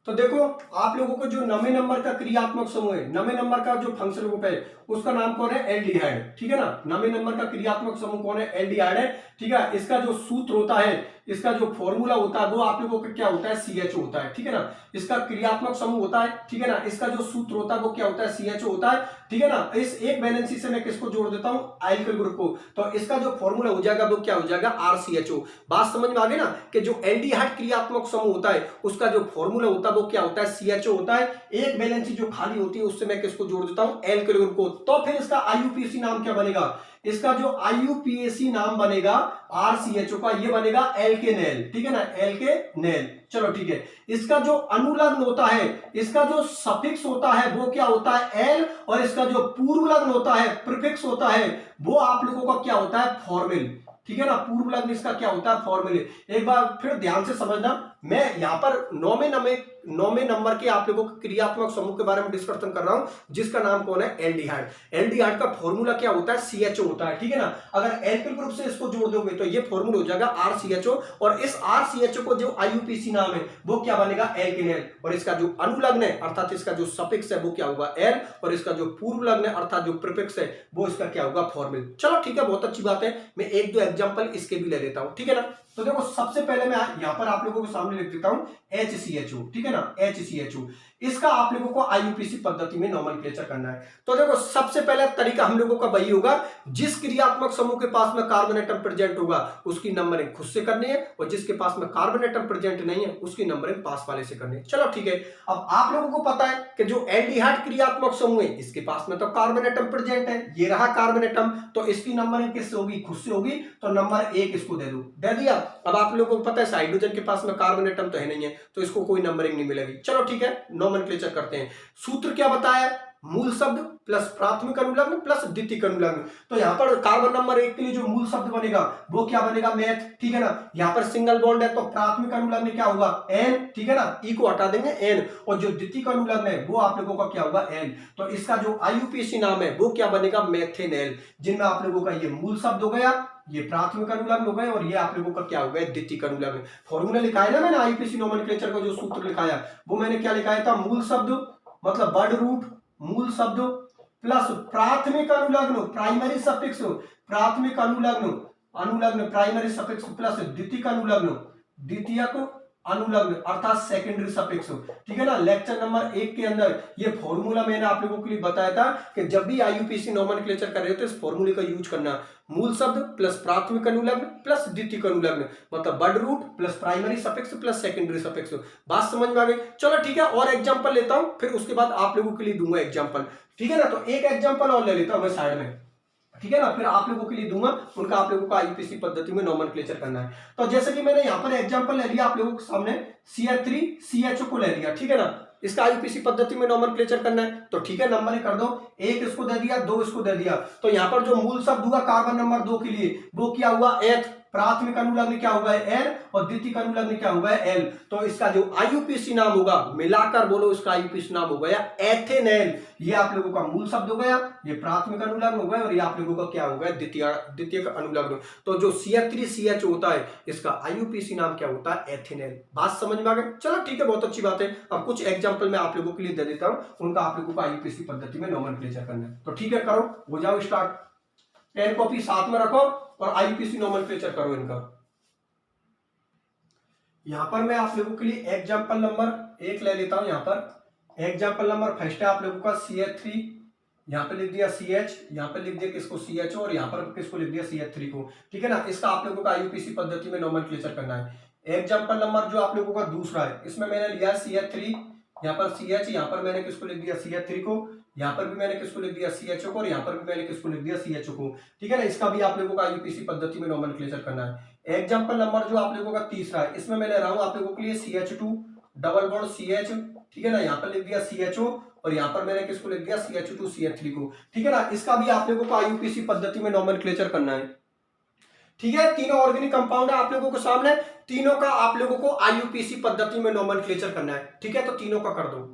तो देखो, आप लोगों को जो 9वें नंबर का क्रियात्मक समूह है, 9वें नंबर का जो फंक्शनल ग्रुप है उसका नाम कौन है, एल्डिहाइड। ठीक है ना। 9वें नंबर का क्रियात्मक समूह कौन है, एल्डिहाइड है। ठीक है। इसका जो सूत्र होता है, इसका जो फॉर्मूला होता है वो आप लोगों का क्या होता है, CHO होता है। ठीक है ना। इसका क्रियात्मक समूह होता है। ठीक है ना। इसका जो सूत्र होता है वो क्या होता है, CHO होता है। ठीक है ना। इस एक वैलेंसी से मैं किसको जोड़ देता हूं, एल्किल ग्रुप को। तो इसका जो फॉर्मूला हो जाएगा वो क्या हो जाएगा, RCHO। बात समझ में आ गई ना, कि जो एल्डिहाइड क्रियात्मक समूह होता है उसका जो फॉर्मूला होता है वो क्या होता है, CHO होता है। एक वैलेंसी जो खाली होती है उससे मैं किसको जोड़ देता हूं, एल्किल ग्रुप को। तो फिर इसका आईयूपीएसी नाम क्या बनेगा, इसका जो आईयूपीएसी नाम बनेगा RCHO का, ये बनेगा एल्केनेल। ठीक है ना, एल्केनेल। चलो ठीक है। इसका जो अनुलग्न होता है, इसका जो सफिक्स होता है वो क्या होता है, L, और इसका जो पूर्वलग्न होता है, प्रीफिक्स होता है, वो आप लोगों का क्या होता है, फॉर्मिल। ठीक है ना। पूर्वलग्न इसका क्या होता है, फॉर्मिल। एक बार फिर ध्यान से समझना, मैं यहां पर 9वें नौवें नंबर के आप लोगों को क्रियात्मक समूह के बारे में डिस्कशन कर रहा हूं, जिसका नाम कौन है, एल्डिहाइड। एल्डिहाइड का फॉर्मूला क्या होता है, CHO होता है, ठीक है ना। अगर एल्किल ग्रुप से इसको जोड़ दोगे तो ये फॉर्मूला हो जाएगा RCHO, और इस RCHO को जो IUPAC नाम है वो क्या बनेगा, एल्केनेल, और इसका जो अनुलग्न है अर्थात इसका जो सफिक्स है वो क्या होगा, एल, और इसका जो पूर्व लग्न है अर्थात जो प्रीफिक्स है वो इसका क्या होगा, फॉर्मिल। चलो ठीक है, बहुत अच्छी बात है। मैं एक दो एग्जांपल इसके भी ले लेता हूं, ठीक है ना। तो देखो सबसे पहले मैं यहां पर आप लोगों के सामने लिख देता हूं HCHO, ठीक है ना, HCHO। इसका आप लोगों को IUPAC पद्धति में नोमेनक्लेचर करना है। तो देखो सबसे पहला तरीका हम लोगों का वही होगा, जिस क्रियात्मक समूह के पास में कार्बन एटम प्रेजेंट होगा उसकी नंबरिंग खुद से करनी है, और जिसके पास में कार्बन एटम प्रेजेंट नहीं है उसकी नंबरिंग पास वाले से करनी है। चलो ठीक है, अब आप लोगों को पता है कि जो एल्डिहाइड क्रियात्मक समूह है इसके पास में तो कार्बन एटम प्रेजेंट है, ये रहा कार्बन एटम, तो इसकी नंबरिंग किससे होगी, खुद से होगी, तो नंबर 1 इसको दे दिया। अब आप लोगों को पता है हाइड्रोजन के पास में कार्बन एटम तो है नहीं है, तो इसको कोई नंबरिंग नहीं मिलेगी। चलो ठीक है, नोमेनक्लेचर करते हैं। सूत्र क्या बताया, मूल शब्द प्लस प्राथमिक अनुलग्न प्लस द्वितीयक अनुलग्न। तो यहां पर कार्बन नंबर 1 के लिए जो मूल शब्द बनेगा वो क्या बनेगा, मेथ, ठीक है ना। यहां पर सिंगल बॉन्ड है तो प्राथमिक अनुलग्न क्या होगा, एन, ठीक है ना, ई को हटा देंगे एन, और जो द्वितीयक अनुलग्न है वो आप लोगों का क्या होगा, एन। तो इसका जो IUPAC नाम है वो क्या बनेगा, मेथेनेल, जिनमें आप लोगों का ये मूल शब्द हो गया, ये प्राथमिक अनुलग्न हो गए, और ये आप लोगों का क्या हो गया, द्वितीयक अनुलग्न। फॉर्मूला लिखाया ना मैंने IUPAC नोमेनक्लेचर का जो सूत्र लिखाया वो मैंने क्या लिखाया था, मूल शब्द मतलब वर्ड रूट, मूल शब्द प्लस प्राथमिक अनुलग्न प्राइमरी सफिक्स, प्राथमिक अनुलग्न प्राइमरी सफिक्स प्लस द्वितीयक अनुलग्न अर्थात सेकेंडरी सफिक्स, ठीक है ना। लेक्चर नंबर 1 के अंदर ये फॉर्मूला मैंने आप लोगों के लिए बताया था कि जब भी IUPAC नोमेनक्लेचर कर रहे हो तो इस फॉर्मूले का यूज करना, मूल शब्द प्लस प्राथमिक अनुलग्न प्लस द्वितीयक अनुलग्न, मतलब word root plus primary suffix plus secondary suffix. बात समझ में आ गई। चलो ठीक है, और एग्जांपल लेता हूं, फिर उसके बाद आप लोगों के लिए दूंगा एग्जांपल, ठीक है ना। तो एक एग्जांपल और ले लेता हूं मैं साइड में, ठीक है ना, फिर आप लोगों के लिए दूंगा, उनका आप लोगों को IUPAC पद्धति में नोमेनक्लेचर करना है। तो जैसे कि मैंने यहां पर एग्जांपल ले लिया आप लोगों के सामने, CH3CHO को ले लिया, ठीक है ना। इसका IUPAC पद्धति में नोमेनक्लेचर करना है, तो ठीक है, नंबर कर दो, 1 इसको दे दिया, 2 इसको दे दिया। तो यहां पर जो मूल शब्द हुआ कार्बन नंबर 2 के लिए वो क्या हुआ, एथ, प्राथमिक अनुलग्न क्या होगा, एन, और द्वितीयक अनुलग्न क्या होगा, एल। तो इसका जो IUPAC नाम होगा, मिलाकर बोलो, इसका IUPAC नाम हो गया एथेनेल। ये आप लोगों का मूल शब्द हो गया, ये प्राथमिक अनुलग्न हो गया, और ये आप लोगों का क्या हो गया, द्वितीयक अनुलग्न। तो जो CH3CH होता है इसका IUPAC नाम क्या होता है, एथेनेल। बात समझ में आ गई। चलो ठीक है, बहुत अच्छी बात है। अब कुछ एग्जांपल मैं आप लोगों के लिए दे देता हूं, उनका आप लोगों को IUPAC पद्धति में नोमेनक्लेचर करना है। तो ठीक है, करो, हो जाओ स्टार्ट। पेन कॉपी साथ में रखो और IUPAC नोमेनक्लेचर करो इनका। यहां पर मैं आप लोगों के लिए एग्जांपल नंबर 1 ले लेता हूं। यहां पर एग्जांपल नंबर फर्स्ट है आप लोगों का CH3, यहां पे लिख दिया CH, यहां पे लिख दिया किसको, CHO, और यहां पर किसको लिख दिया, CH3 को, ठीक है ना। इसका आप लोगों का IUPAC पद्धति में नोमेनक्लेचर करना है। एग्जांपल नंबर जो आप लोगों का दूसरा है, इसमें मैंने लिया CH3, यहां पर CH, यहां पर मैंने किसको लिख दिया, CH3 को, यहां पर भी मैंने किसको लिख दिया, CHO को, और यहां पर भी मैंने किसको लिख दिया, CHO को, ठीक है ना। इसका भी आप लोगों का IUPAC पद्धति में नोमेनक्लेचर करना है। एग्जांपल नंबर जो आप लोगों का तीसरा है, इसमें मैं ले रहा हूं आप लोगों के लिए CH2 डबल बॉन्ड CH, ठीक है ना, यहां पर लिख दिया CHO, और यहां पर मैंने किसको लिख दिया, CH2 CH3 को, ठीक है ना। इसका भी आप लोगों को IUPAC पद्धति में नोमेनक्लेचर करना है, ठीक है। तीनों ऑर्गेनिक कंपाउंड है आप लोगों के सामने, तीनों का आप लोगों को IUPAC पद्धति में नोमेनक्लेचर करना है, ठीक है। तो तीनों का कर दो,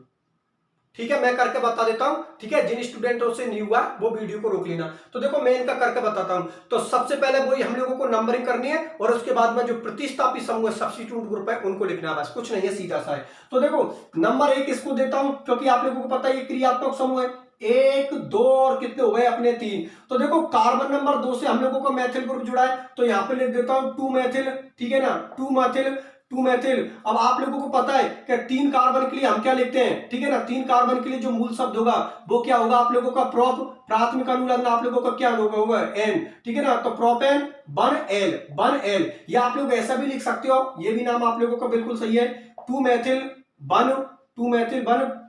ठीक है, मैं करके बता देता हूं, ठीक है। जिन स्टूडेंटों से नहीं हुआ वो वीडियो को रोक लेना। तो देखो मैं इनका करके बताता हूं। तो सबसे पहले वही हम लोगों को नंबरिंग करनी है, और उसके बाद में जो प्रतिस्थापी समूह सब्स्टिट्यूट ग्रुप है उनको लिखना है, बस कुछ नहीं है, सीधा सा है। तो देखो नंबर 1 इसको देता हूं, क्योंकि आप लोगों को पता है ये क्रियात्मक समूह है, 1 2 और कितने हो गए अपने 3। तो देखो कार्बन नंबर 2 से हम लोगों को मैथिल ग्रुप जुड़ा है, तो यहां पे लिख देता हूं 2 मैथिल, ठीक है ना, 2 मैथिल। अब आप लोगों को पता है कि 3 कार्बन के लिए हम क्या लिखते हैं, ठीक है ना, 3 कार्बन के लिए जो मूल शब्द होगा वो क्या होगा आप लोगों का, प्रोप, प्राथमिक अनुलग्न आप लोगों का क्या होगा, एन, ठीक है ना। तो प्रोपेन बन एल, या आप लोग ऐसा भी लिख सकते हो, ये भी नाम आप लोगों का बिल्कुल सही है, 2 मैथिल बन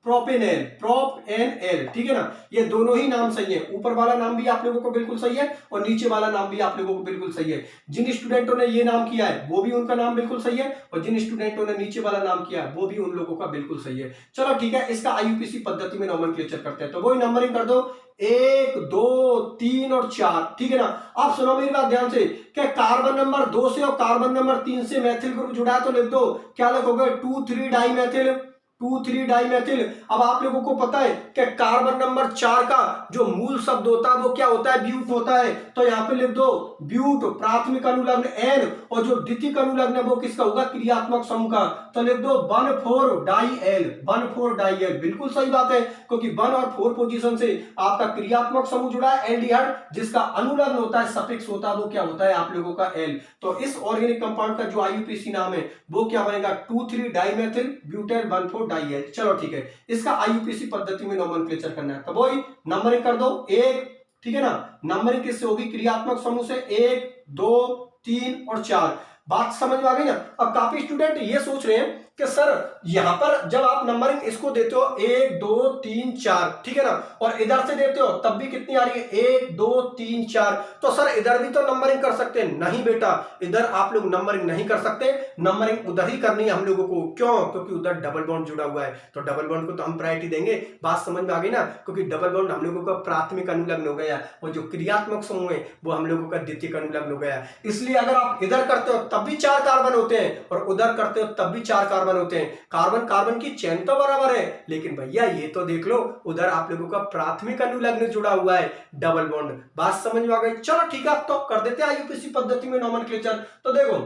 प्रोपेनेल, प्रोप एन एल, ठीक है ना। ये दोनों ही नाम सही है, ऊपर वाला नाम भी आप लोगों को बिल्कुल सही है और नीचे वाला नाम भी आप लोगों को बिल्कुल सही है। जिन स्टूडेंटों ने ये नाम किया है वो भी उनका नाम बिल्कुल सही है और जिन स्टूडेंटों ने नीचे वाला नाम किया है वो भी उन लोगों का बिल्कुल सही है। चलो ठीक है, इसका आईयूपीएसी पद्धति में नोमेनक्लेचर करते हैं, तो वही नंबरिंग कर दो 1 2 3 और 4, ठीक है ना। आप सुनो मेरी बात ध्यान से, क्या कार्बन नंबर 2 से और कार्बन नंबर 3 से मैथिल ग्रुप जुड़ा है तो लिख दो, क्या लिखोगे 2 3 डाई मैथिल, 2 3 डाई मैथिल। अब आप लोगों को पता है कि कार्बन नंबर 4 का जो मूल शब्द होता है वो क्या होता है, ब्यूट होता है, तो यहां पे लिख दो ब्यूट, प्राथमिक अनुलग्न एन, और जो द्वितीयक अनुलग्न है वो किसका होगा, क्रियात्मक समूह का, तो लिख दो 1 4 डाई एल, 1 4 डाई एल। बिल्कुल सही बात है, क्योंकि 1 और 4 पोजीशन से आपका क्रियात्मक समूह जुड़ा है एल्डिहाइड, जिसका अनुलग्न होता है, सफिक्स होता है, वो क्या होता है आप लोगों का एल। तो इस ऑर्गेनिक कंपाउंड का जो आईयूपीएसी नाम है वो क्या बनेगा, 2 3 डाइमेथिल ब्यूटेल 1 4 डाई एल। चलो ठीक है, इसका आईयूपीएसी पद्धति में नोमेनक्लेचर करना है, तो वही नंबरिंग कर दो 1, ठीक है ना। नंबरिंग किससे होगी, क्रियात्मक समूह से, 1 2 3 और 4। बात समझ में आ गई ना। अब काफी स्टूडेंट ये सोच रहे हैं कि सर यहां पर जब आप नंबरिंग इसको देते हो 1 2 3 4, ठीक है ना, और इधर से देते हो तब भी कितनी आ रही है 1 2 3 4, तो सर इधर भी तो नंबरिंग कर सकते हैं। नहीं बेटा, इधर आप लोग नंबरिंग नहीं कर सकते, नंबरिंग उधर ही करनी है हम लोगों को। क्यों, क्योंकि उधर डबल बॉन्ड जुड़ा हुआ है, तो डबल बॉन्ड को तो हम प्रायोरिटी देंगे। बात समझ में आ गई ना, क्योंकि डबल बॉन्ड हम लोगों का प्राथमिक अनुलग्न हो गया और जो क्रियात्मक समूह है वो हम लोगों का द्वितीयक अनुलग्न हो गया। इसलिए अगर आप इधर करते हो तब भी 4 कार्बन होते हैं और उधर करते हो तब भी 4 कार्बन होते हैं। कार्बन कार्बन की चेन तो बराबर है, लेकिन भैया ये तो देख लो उधर आप लोगों का प्राथमिक अनुलग्न जुड़ा हुआ है, डबल बॉन्ड। बात समझ में आ गई। चलो ठीक है, तो कर देते हैं आईयूपीएसी पद्धति में नोमेनक्लेचर। तो देखो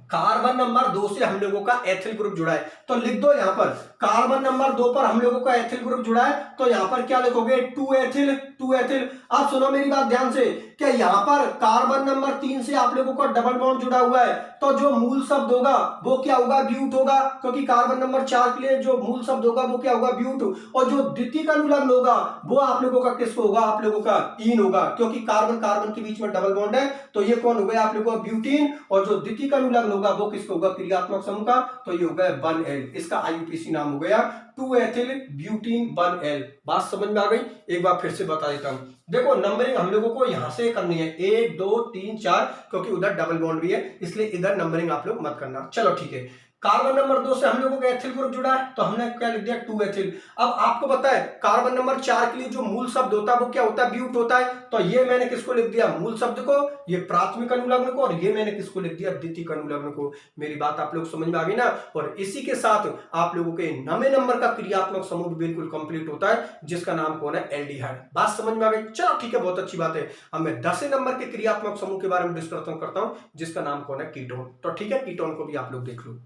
कार्बन नंबर 2 से हम लोगों का एथिल ग्रुप जुड़ा है, तो लिख दो यहां पर कार्बन नंबर 2 पर हम लोगों का एथिल ग्रुप जुड़ा है, तो यहां पर क्या लिखोगे 2 एथिल, 2 एथिल। आप सुनो मेरी बात ध्यान से, क्या यहां पर कार्बन नंबर 3 से आप लोगों का डबल बॉन्ड जुड़ा हुआ है, तो जो मूल शब्द होगा वो क्या होगा, ब्यूट होगा, क्योंकि कार्बन नंबर 4 के लिए जो मूल शब्द होगा वो क्या होगा, ब्यूट। और जो द्वितीयक अनुलग्न होगा वो आप लोगों का किसको होगा, आप लोगों का ईन होगा, क्योंकि कार्बन कार्बन के बीच में डबल बॉन्ड है, तो ये कौन हो गया आप लोगों का ब्यूटीन, और जो द्वितीयक अनुलग्न होगा वो किसको होगा, क्रियात्मक समूह का, तो ये हो गया 1L। इसका आईयूपीएसी नाम हो गया 2 एथिल ब्यूटीन 1L। बात समझ में आ गई। एक बार फिर से बता देता हूं, देखो नंबरिंग हम लोगों को यहां से करनी है 1 2 3 4, क्योंकि उधर डबल बॉन्ड भी है, इसलिए इधर नंबरिंग आप लोग मत करना। चलो ठीक है, कार्बन नंबर 2 से हम लोगों का एथिल ग्रुप जुड़ा है, तो हमने क्या लिख दिया 2 एथिल। अब आपको पता है कार्बन नंबर 4 के लिए जो मूल शब्द होता है वो क्या होता है, ब्यूट होता है, तो ये मैंने किसको लिख दिया, मूल शब्द को, ये प्राथमिक अनुलग्न को, और ये मैंने किसको लिख दिया, द्वितीयक अनुलग्न को। मेरी बात आप लोग समझ में आ गई ना। और इसी के साथ आप लोगों के 9वें नंबर का क्रियात्मक समूह बिल्कुल कंप्लीट होता है, जिसका नाम कौन है, एल्डिहाइड। बात समझ में आ गई। चलो ठीक है, बहुत अच्छी बात है। अब मैं 10वें नंबर के क्रियात्मक समूह के बारे में डिस्कशन करता हूं, जिसका नाम कौन है, कीटोन। तो ठीक है, कीटोन को भी आप लोग देख लो।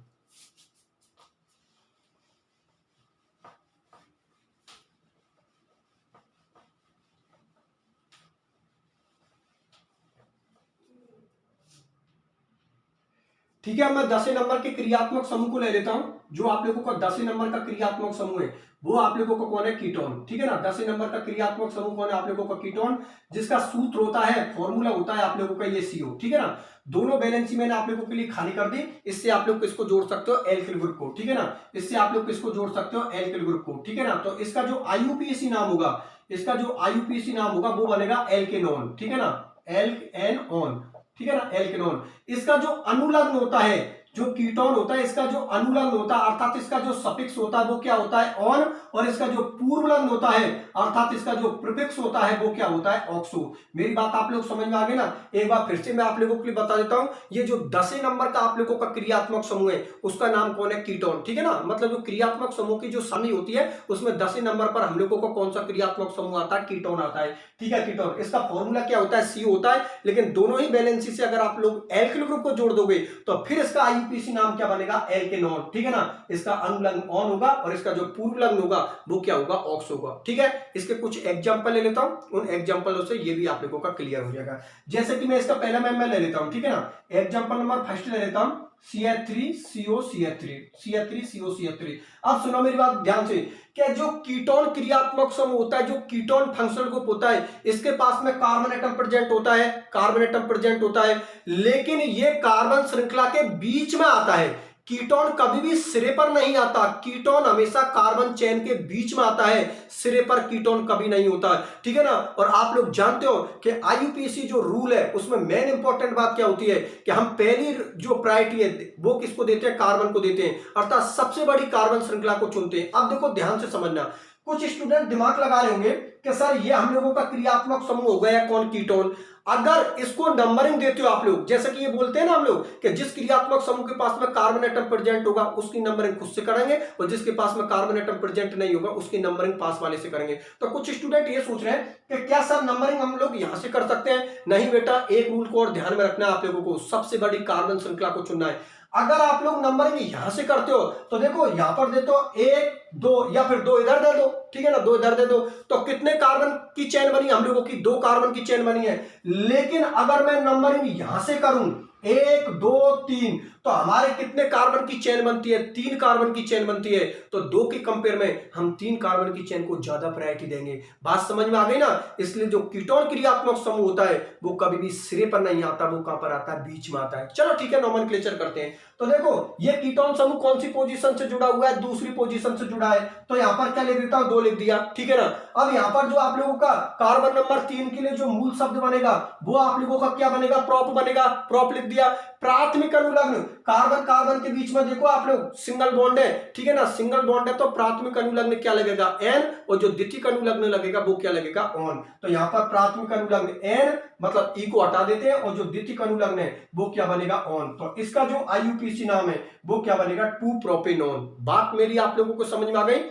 ठीक है, मैं 10वें नंबर के क्रियात्मक समूह को ले लेता हूं। जो आप लोगों का 10वें नंबर का क्रियात्मक समूह है वो आप लोगों को कौन है, कीटोन। ठीक है ना, 10वें नंबर का क्रियात्मक समूह कौन है, आप लोगों का कीटोन, जिसका सूत्र होता है, फॉर्मूला होता है आप लोगों का ये CO। ठीक है ना, दोनों बैलेंसी मैंने आप लोगों के लिए खाली कर दी। इससे आप लोग किसको जोड़ सकते हो, एल्किल ग्रुप को। ठीक है ना, इससे आप लोग किसको जोड़ सकते हो, एल्किल ग्रुप को। ठीक है ना, तो इसका जो आईयूपीएसी नाम होगा, इसका जो आईयूपीएसी नाम होगा वो बनेगा एल्केनोन। ठीक है ना, एल्केनोन। ठीक है ना, एल्केनोन। इसका जो अनुलग्न होता है, जो कीटोन होता है, इसका जो अनुलग्न होता है अर्थात इसका जो सफिक्स होता है वो क्या होता है, ऑन, और इसका जो पूर्वलग्न होता है अर्थात इसका जो प्रीफिक्स होता है वो क्या होता है, ऑक्सो। मेरी बात आप लोग समझ में आ गई ना। एक बार फिर से मैं आप लोगों के लिए बता देता हूं, ये जो 10वें नंबर का आप लोगों का क्रियात्मक समूह है उसका नाम कौन है, कीटोन। ठीक है ना, मतलब जो क्रियात्मक समूह की जो श्रेणी होती है उसमें 10वें नंबर पर हम लोगों को कौन सा क्रियात्मक समूह आता है, कीटोन आता है। ठीक है, कीटोन। इसका फॉर्मूला क्या होता है, CO होता है, लेकिन दोनों ही बैलेंसी से अगर आप लोग एल्किल ग्रुप को जोड़ दोगे तो फिर इसका आईयूपीएसी नाम क्या बनेगा, एल्केनोन। ठीक है ना, इसका अनुलग्न ऑन होगा और इसका जो पूर्वलग्न होगा वो क्या होगा, ऑक्स होगा। ठीक है, इसके कुछ एग्जांपल ले लेता हूं, उन एग्जांपलों से ये भी आप लोगों का क्लियर हो जाएगा। जैसे कि मैं इसका पहला मैं ले लेता हूं। ठीक है ना, एग्जांपल नंबर फर्स्ट ले लेता हूं, CH3COCH3। अब सुनो मेरी बात ध्यान से, क्या जो कीटोन क्रियात्मक समूह होता है, जो कीटोन फंक्शनल ग्रुप होता है, इसके पास में कार्बन एटम प्रेजेंट होता है, कार्बन एटम प्रेजेंट होता है, लेकिन ये कार्बन श्रृंखला के बीच में आता है। कीटोन कभी भी सिरे पर नहीं आता, कीटोन हमेशा कार्बन चेन के बीच में आता है, सिरे पर कीटोन कभी नहीं होता, ठीक है ना। और आप लोग जानते हो कि आईयूपीएसी जो रूल है उसमें मेन इंपॉर्टेंट बात क्या होती है कि हम पहली जो प्रायोरिटी है वो किसको देते हैं, कार्बन को देते हैं, अर्थात सबसे बड़ी कार्बन श्रृंखला को चुनते हैं। अब देखो ध्यान से समझना, कुछ स्टूडेंट दिमाग लगा रहे होंगे कि सर ये हम लोगों का क्रियात्मक समूह हो गया कौन, कीटोन। अगर इसको नंबरिंग देते हो आप लोग, जैसे कि ये बोलते हैं ना हम लोग कि जिस क्रियात्मक समूह के पास में कार्बन एटम प्रेजेंट होगा उसकी नंबरिंग खुद से करेंगे, और जिसके पास में कार्बन एटम प्रेजेंट नहीं होगा उसकी नंबरिंग पास वाले से करेंगे। तो कुछ स्टूडेंट ये सोच रहे हैं कि क्या सर नंबरिंग हम लोग यहां से कर सकते हैं? नहीं बेटा, एक रूल को और ध्यान में रखना है आप लोगों को, सबसे बड़ी कार्बन श्रृंखला को चुनना है। अगर आप लोग नंबरिंग यहां से करते हो तो देखो यहां पर दे दो 1 2 या फिर 2 इधर दे दो, ठीक है ना, 2 इधर दे दो, तो कितने कार्बन की चेन बनी हम लोगों की? 2 कार्बन की चेन बनी है। लेकिन अगर मैं नंबरिंग यहां से करूं 1 2 3 तो हमारे कितने कार्बन की चेन बनती है? 3 कार्बन की चेन बनती है। तो 2 के कंपेयर में हम 3 कार्बन की चेन को ज्यादा प्रायोरिटी देंगे। बात समझ में आ गई ना? इसलिए जो कीटोन क्रियात्मक समूह होता है वो कभी भी सिरे पर नहीं आता, वो कहां पर आता है? बीच में आता है। चलो ठीक है, नोमेनक्लेचर करते हैं। तो देखो ये कीटोन समूह कौन सी पोजीशन से जुड़ा हुआ है? दूसरी पोजीशन से जुड़ा है। तो यहां पर क्या लिख देता हूं? 2 लिख दिया, ठीक है ना। अब यहां पर जो आप लोगों का कार्बन नंबर 3 के लिए जो मूल शब्द बनेगा वो आप लोगों का क्या बनेगा? प्रोप बनेगा, प्रोप लिख दिया। प्राथमिक अनुलग्न, कार्बन कार्बन के बीच में देखो आप लोग सिंगल बॉन्ड है, ठीक है ना, सिंगल बॉन्ड है, तो प्राथमिक अनुलग्न क्या लगेगा? एन, और जो द्वितीयक अनुलग्न लगेगा वो क्या लगेगा? ऑन। तो यहां पर प्राथमिक अनुलग्न एन मतलब ई को हटा देते हैं, और जो द्वितीयक अनुलग्न है वो क्या बनेगा? ऑन। तो इसका जो आईयूपीएसी नाम है वो क्या बनेगा? 2 प्रोपेनॉन। बात मेरी आप लोगों को समझ में आ गई?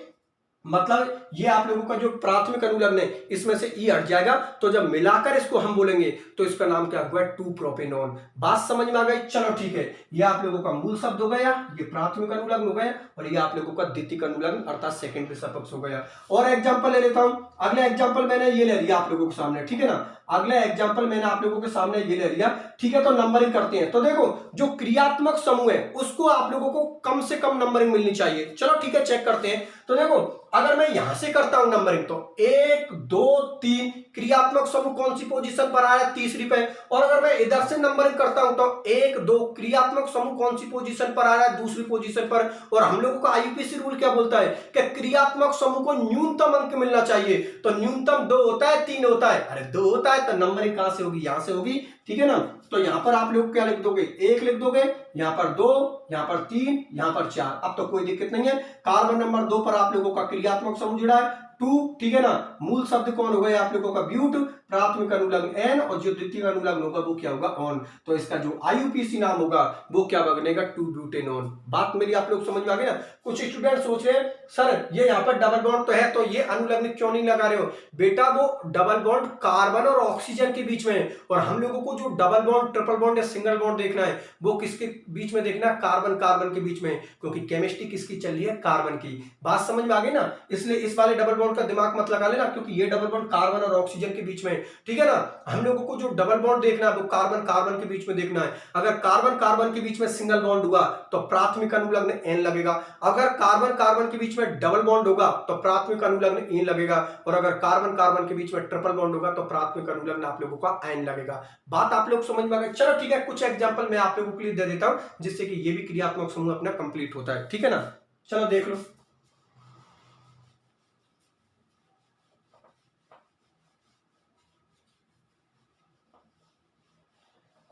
मतलब ये आप लोगों का जो प्राथमिक अनुलग्न है इसमें से ई हट जाएगा, तो जब मिलाकर इसको हम बोलेंगे तो इसका नाम क्या हुआ? 2 प्रोपेनॉन। बात समझ में आ गई? चलो ठीक है, ये आप लोगों का मूल शब्द हो गया, ये प्राथमिक अनुलग्न हो गया, और ये आप लोगों का द्वितीयक अनुलग्न अर्थात सेकेंडरी सफिक्स हो गया। और एग्जांपल ले लेता हूं। अगला एग्जांपल मैंने ये ले लिया आप लोगों के सामने, ठीक है ना। अगला एग्जांपल मैंने आप लोगों के सामने ये ले लिया, ठीक है। तो नंबरिंग करते हैं। तो देखो जो क्रियात्मक समूह है उसको आप लोगों को कम से कम नंबरिंग मिलनी चाहिए। चलो ठीक है, चेक करते हैं। तो देखो अगर मैं यहां से करता हूं नंबरिंग तो 1 2 3 क्रियात्मक समूह कौन सी पोजीशन पर आया? तीसरी पे। और अगर मैं इधर से नंबरिंग करता हूं तो 1 2 क्रियात्मक समूह कौन सी पोजीशन पर आ रहा है? दूसरी पोजीशन पर। और हम लोगों का आईयूपीएसी रूल क्या बोलता है कि क्रियात्मक समूह को न्यूनतम अंक मिलना चाहिए। तो न्यूनतम 2 होता है, 3 होता है? अरे 2 होता है, तो नंबरिंग कहां से होगी? यहां से होगी, ठीक है ना। तो यहां पर आप लोग क्या लिख दोगे? 1 लिख दोगे, यहां पर 2, यहां पर 3, यहां पर 4। अब तो कोई दिक्कत नहीं है। कार्बन नंबर 2 पर आप लोगों का क्रियात्मक समूह जुड़ा है 2, ठीक है ना। मूल शब्द कौन हो गया आप लोगों का? ब्यूट। प्राथमिक अनुलग्न एन, और जो द्वितीय अनुलग्न होगा वो क्या होगा? ऑन। तो इसका जो आईयूपीएसी नाम होगा वो क्या बनेगा? 2 ब्यूटेनॉन। बात मेरी आप लोग समझ में आ गई ना? कुछ स्टूडेंट सोच रहे हैं सर ये यहाँ पर डबल बॉन्ड तो है, तो ये अनुलग्न क्यों नहीं लगा रहे हो? बेटा वो डबल बॉन्ड कार्बन और ऑक्सीजन के बीच में है, और हम लोगों को जो डबल बॉन्ड, ट्रिपल बॉन्ड या सिंगल बॉन्ड देखना है वो किसके बीच में देखना है? कार्बन कार्बन के बीच में, क्योंकि केमिस्ट्री किसकी चल रही है? कार्बन की। बात समझ में आ गई ना? इसलिए इस वाले डबल बॉन्ड का दिमाग मत लगा लेना, क्योंकि ये डबल बॉन्ड कार्बन और ऑक्सीजन के बीच में, ठीक है ना। हम लोगों को जो डबल बॉन्ड देखना है वो कार्बन कार्बन के बीच में देखना है। अगर कार्बन कार्बन के बीच में सिंगल बॉन्ड हुआ तो प्राथमिक अनुलग्न एन लगेगा। अगर कार्बन कार्बन के बीच में डबल बॉन्ड होगा तो प्राथमिक अनुलग्न एन लगेगा। और अगर कार्बन कार्बन के बीच में ट्रिपल बॉन्ड होगा तो प्राथमिक अनुलग्न आप लोगों का एन लगेगा। बात आप लोग समझ में आ गई? चलो ठीक है, कुछ एग्जांपल मैं आप लोगों के लिए दे देता हूं जिससे कि ये भी क्रियात्मक समूह अपना कंप्लीट होता है, ठीक है ना। चलो देख लो।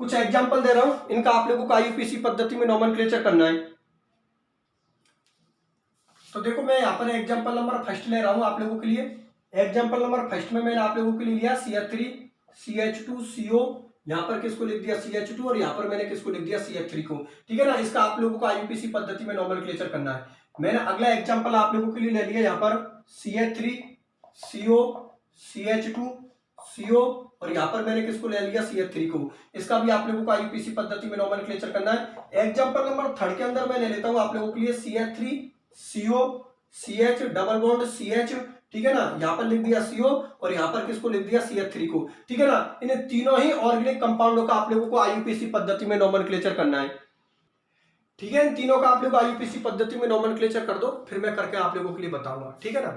कुछ एग्जांपल दे रहा हूं, इनका आप लोगों को आईयूपीएसी पद्धति में नोमेनक्लेचर करना है। तो देखो मैं यहां पर एग्जांपल नंबर फर्स्ट ले रहा हूं आप लोगों के लिए। एग्जांपल नंबर फर्स्ट में मैंने आप लोगों के लिए लिया CH3 CH2CO, यहां पर किसको लिख दिया? CH2, और यहां पर मैंने किसको लिख दिया? CH3 को, ठीक है ना। इसका आप लोगों को आईयूपीएसी पद्धति में नोमेनक्लेचर करना है। मैंने अगला एग्जांपल आप लोगों के लिए ले लिया, यहां पर CH3 CO CH2 CO, और यहां पर मैंने किसको ले लिया? CH3 को। इसका भी आप लोगों को आईयूपीएसी पद्धति में नोमेनक्लेचर करना है। एग्जांपल नंबर थर्ड के अंदर मैं ले लेता हूं आप लोगों के लिए CH3 CO CH double bond CH, ठीक है ना। यहां पर लिख दिया CO, और यहां पर किसको लिख दिया? CH3 को, ठीक है ना। इन तीनों ही ऑर्गेनिक कंपाउंडों का आप लोगों को आईयूपीएसी पद्धति में नोमेनक्लेचर करना है, ठीक है। इन तीनों का आप लोग आईयूपीएसी पद्धति में नोमेनक्लेचर कर दो, फिर मैं करके आप लोगों के लिए बताऊंगा, ठीक है ना।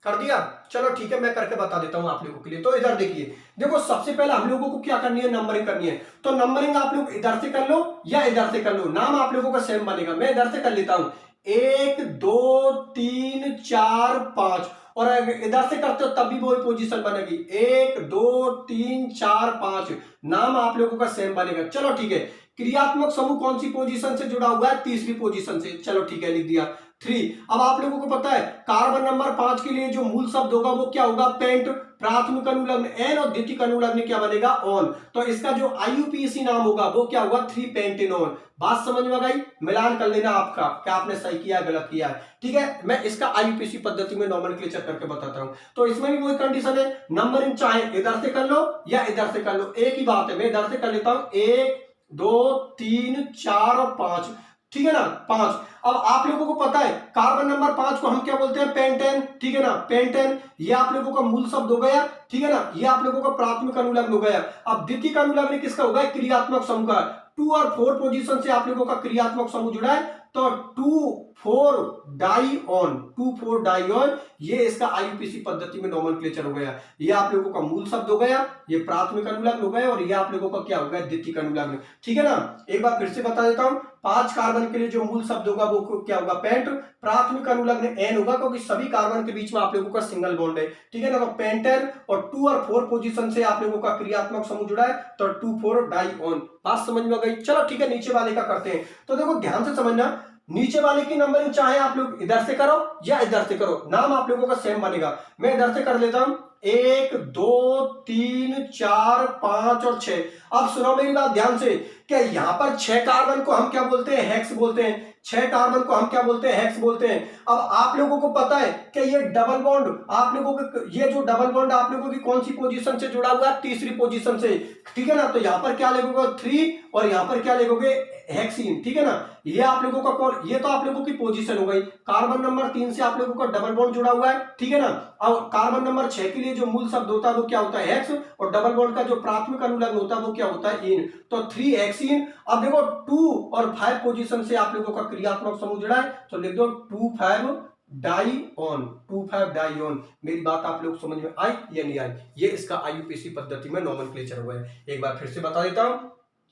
कर दिया। चलो ठीक है, मैं करके बता देता हूं आप लोगों के लिए। तो इधर देखिए, देखो सबसे पहले हम लोगों को क्या करनी है, नंबरिंग करनी है। तो नंबरिंग आप लोग इधर से कर लो या इधर से कर लो, नाम आप लोगों का सेम बनेगा। मैं इधर से कर लेता हूं, 1 2 3 4 5, और अगर इधर से करते हो तब भी वही पोजीशन बनेगी, 1 2 3 4 5, नाम आप लोगों का सेम बनेगा। चलो ठीक है, क्रियात्मक समूह कौन सी पोजीशन से जुड़ा हुआ है, तीसरी पोजीशन से। चलो ठीक है, लिख दिया 3। अब आप लोगों को पता है कार्बन नंबर 5 के लिए जो मूल शब्द होगा वो क्या होगा, पेंट। प्राथमिक अनुलग्न एन और द्वितीयक अनुलग्न क्या बनेगा, ऑन। तो इसका जो आईयूपीएसी नाम होगा वो क्या होगा, 3 पेंटेनॉन। बात समझ में गई, मिलान कर लेना आपका, क्या आपने सही किया गलत किया है। ठीक है, मैं इसका आईयूपीएसी पद्धति में नॉमेनक्लेचर करके बताता हूं। तो इसमें भी वही कंडीशन है, नंबरिंग चाहे इधर से कर लो या इधर से कर लो, एक ही बात है। मैं इधर से कर लेता हूं, 1 2 3 4 और 5, ठीक है ना, 5। अब आप लोगों को पता है कार्बन नंबर 5 को हम क्या बोलते हैं, पेंटेन, ठीक है ना, पेंटेन। ये आप लोगों का मूल शब्द हो गया, ठीक है ना, ये आप लोगों का प्राथमिक अनुलग्न हो गया। अब द्वितीयक अनुलग्न किसका होगा, क्रियात्मक समूह का। 2 और 4 पोजीशन से आप लोगों का क्रियात्मक समूह जुड़ा है, तो 2,4 डाइऑन, 2,4 डाइऑन, ये इसका आईयूपीएसी पद्धति में नॉमेनक्लेचर हो गया। ये आप लोगों का मूल शब्द हो गया, ये प्राथमिक अनुलग्न हो गया, और ये आप लोगों का क्या हो गया, द्वितीयक अनुलग्न। ठीक है ना, एक बार फिर से बता देता हूं, 5 कार्बन के लिए जो मूल शब्द होगा वो क्या होगा, पेंट। प्राथमिक अनुलग्न एन होगा, क्योंकि सभी कार्बन के बीच में आप लोगों का सिंगल बॉन्ड है, ठीक है ना, तो पेंटेन। और 2 और 4 पोजीशन से आप लोगों का क्रियात्मक समूह जुड़ा है, तो 2,4 डाइऑन। बात समझ में गई। चलो ठीक है, नीचे वाले का करते हैं। तो देखो ध्यान से समझना, नीचे वाले की नंबरिंग चाहे आप लोग इधर से करो या इधर से करो, नाम आप लोगों का सेम बनेगा। मैं इधर से कर लेता हूं, 1 2 3 4 5 और 6। अब सुनो मेरी बात ध्यान से, क्या यहां पर 6 कार्बन को हम क्या बोलते हैं, हेक्स बोलते हैं। 6 कार्बन को हम क्या बोलते हैं, हेक्स बोलते हैं। अब आप लोगों को पता है कि ये डबल बॉन्ड आप लोगों के, ये जो डबल बॉन्ड आप लोगों की कौन सी पोजीशन से जुड़ा हुआ है, तीसरी पोजीशन से, ठीक है ना। तो यहां पर क्या लिखोगे, 3, और यहां पर क्या लिखोगे, हेक्सीन, ठीक है ना। ये आप लोगों का कौन, ये तो आप लोगों की पोजीशन हो गई। कार्बन नंबर 3 से आप लोगों का डबल बॉन्ड जुड़ा हुआ है, ठीक है ना। अब कार्बन नंबर 6 के लिए जो मूल शब्द होता है वो क्या होता है, हेक्स, और डबल बॉन्ड का जो प्राथमिक अनुलग्न होता है वो क्या होता है, इन। तो 3 हेक्सीन। अब देखो 2 और 5 पोजीशन से आप लोगों का क्रियात्मक समूह जुड़ा है, तो लिख दो 2,5 डाइऑन, 2,5 डाइऑन। मेरी बात आप लोग समझ में आई या नहीं आई, ये इसका आईयूपीएसी पद्धति में नॉमेनक्लेचर हुआ है। एक बार फिर से बता देता हूं,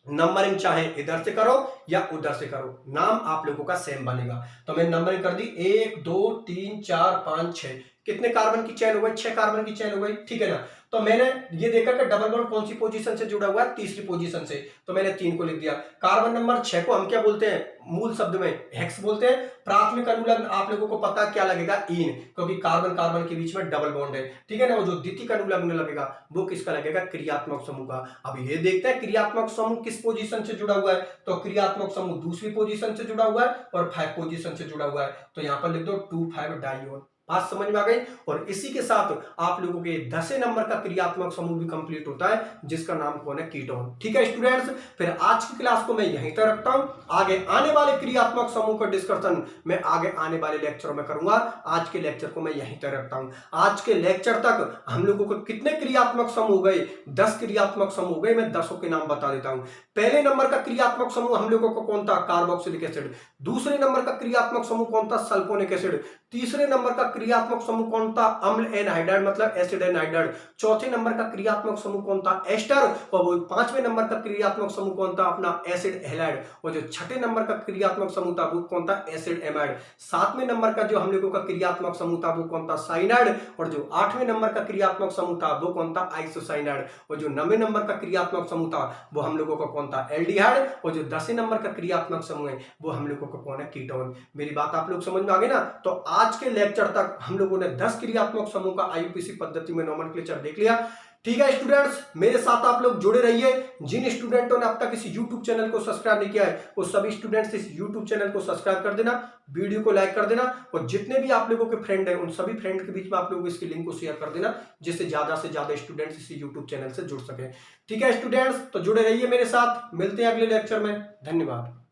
नंबरिंग चाहे इधर से करो या उधर से करो, नाम आप लोगों का सेम बनेगा। तो मैंने नंबरिंग कर दी, 1 2 3 4 5 6। कितने कार्बन की चेन हो गई, 6 कार्बन की चेन हो गई, ठीक है ना। तो मैंने ये देखा कि डबल बॉन्ड कौन सी पोजीशन से जुड़ा हुआ है, तीसरी पोजीशन से, तो मैंने 3 को लिख दिया। कार्बन नंबर 6 को हम क्या बोलते हैं, मूल शब्द में हेक्स बोलते हैं। प्राथमिक अनुलग्न आप लोगों को पता क्या लगेगा, इन, क्योंकि कार्बन कार्बन के बीच में डबल बॉन्ड है, ठीक है ना। वो जो द्वितीयक अनुलग्न लगेगा वो किसका लगेगा, क्रियात्मक समूह का। अब ये देखते हैं क्रियात्मक समूह किस पोजीशन से जुड़ा हुआ है, तो क्रियात्मक समूह दूसरी पोजीशन से जुड़ा हुआ है और 5 पोजीशन से जुड़ा हुआ है, तो यहां पर लिख दो 2,5 डाइऑन। बात समझ में आ गई। और इसी के साथ आप लोगों के 10वें नंबर का क्रियात्मक समूह भी कंप्लीट होता है, जिसका नाम कौन है, कीटोन। ठीक है स्टूडेंट्स, फिर आज की क्लास को मैं यहीं तक रखता हूं। आगे आने वाले क्रियात्मक समूह का डिस्कशन मैं आगे आने वाले लेक्चर में करूंगा। आज के लेक्चर को मैं यहीं तक रखता हूं। आज के लेक्चर तक हम लोगों को कितने क्रियात्मक समूह गए, 10 क्रियात्मक समूह गए। मैं 10 के नाम बता देता हूं। पहले नंबर का क्रियात्मक समूह हम लोगों को कौन था, कार्बोक्सिलिक एसिड। दूसरे नंबर का क्रियात्मक समूह कौन था, सल्फोनिक एसिड। तीसरे नंबर का क्रियात्मक समूह कौन था, अम्ल एनहाइड्राइड मतलब एसिड एनहाइड्राइड। चौथे नंबर का क्रियात्मक समूह कौन था, एस्टर। और वो 5वें नंबर का क्रियात्मक समूह कौन था, अपना एसिड हैलाइड। और जो 6ठे नंबर का क्रियात्मक समूह था वो कौन था, एसिड एमाइड। 7वें नंबर का जो हम लोगों का क्रियात्मक समूह था वो कौन था, साइनाइड। और जो 8वें नंबर का क्रियात्मक समूह था वो कौन था, आइसोसाइनाइड। और जो 9वें नंबर का क्रियात्मक समूह था वो हम लोगों का कौन था, एल्डिहाइड। और जो 10वें नंबर का क्रियात्मक समूह है वो हम लोगों का कौन है, कीटोन। मेरी बात आप लोग समझ में आ गई ना। तो आज के लेक्चर तक हम लोगों ने 10 क्रियात्मक समूह का आईयूपीएसी पद्धति में नोमेनक्लेचर देख लिया। ठीक है स्टूडेंट्स, मेरे साथ आप लोग जुड़े रहिए। जिन स्टूडेंटों ने अब तक इस YouTube चैनल को सब्सक्राइब नहीं किया है वो सभी स्टूडेंट्स इस YouTube चैनल को सब्सक्राइब कर देना, वीडियो को लाइक कर देना, और जितने भी आप लोगों के फ्रेंड हैं उन सभी फ्रेंड के बीच में आप लोग इसकी लिंक को शेयर कर देना, जिससे ज्यादा से ज्यादा स्टूडेंट्स इस YouTube चैनल से जुड़ सके। ठीक है स्टूडेंट्स, तो जुड़े रहिए मेरे साथ, मिलते हैं अगले लेक्चर में। धन्यवाद।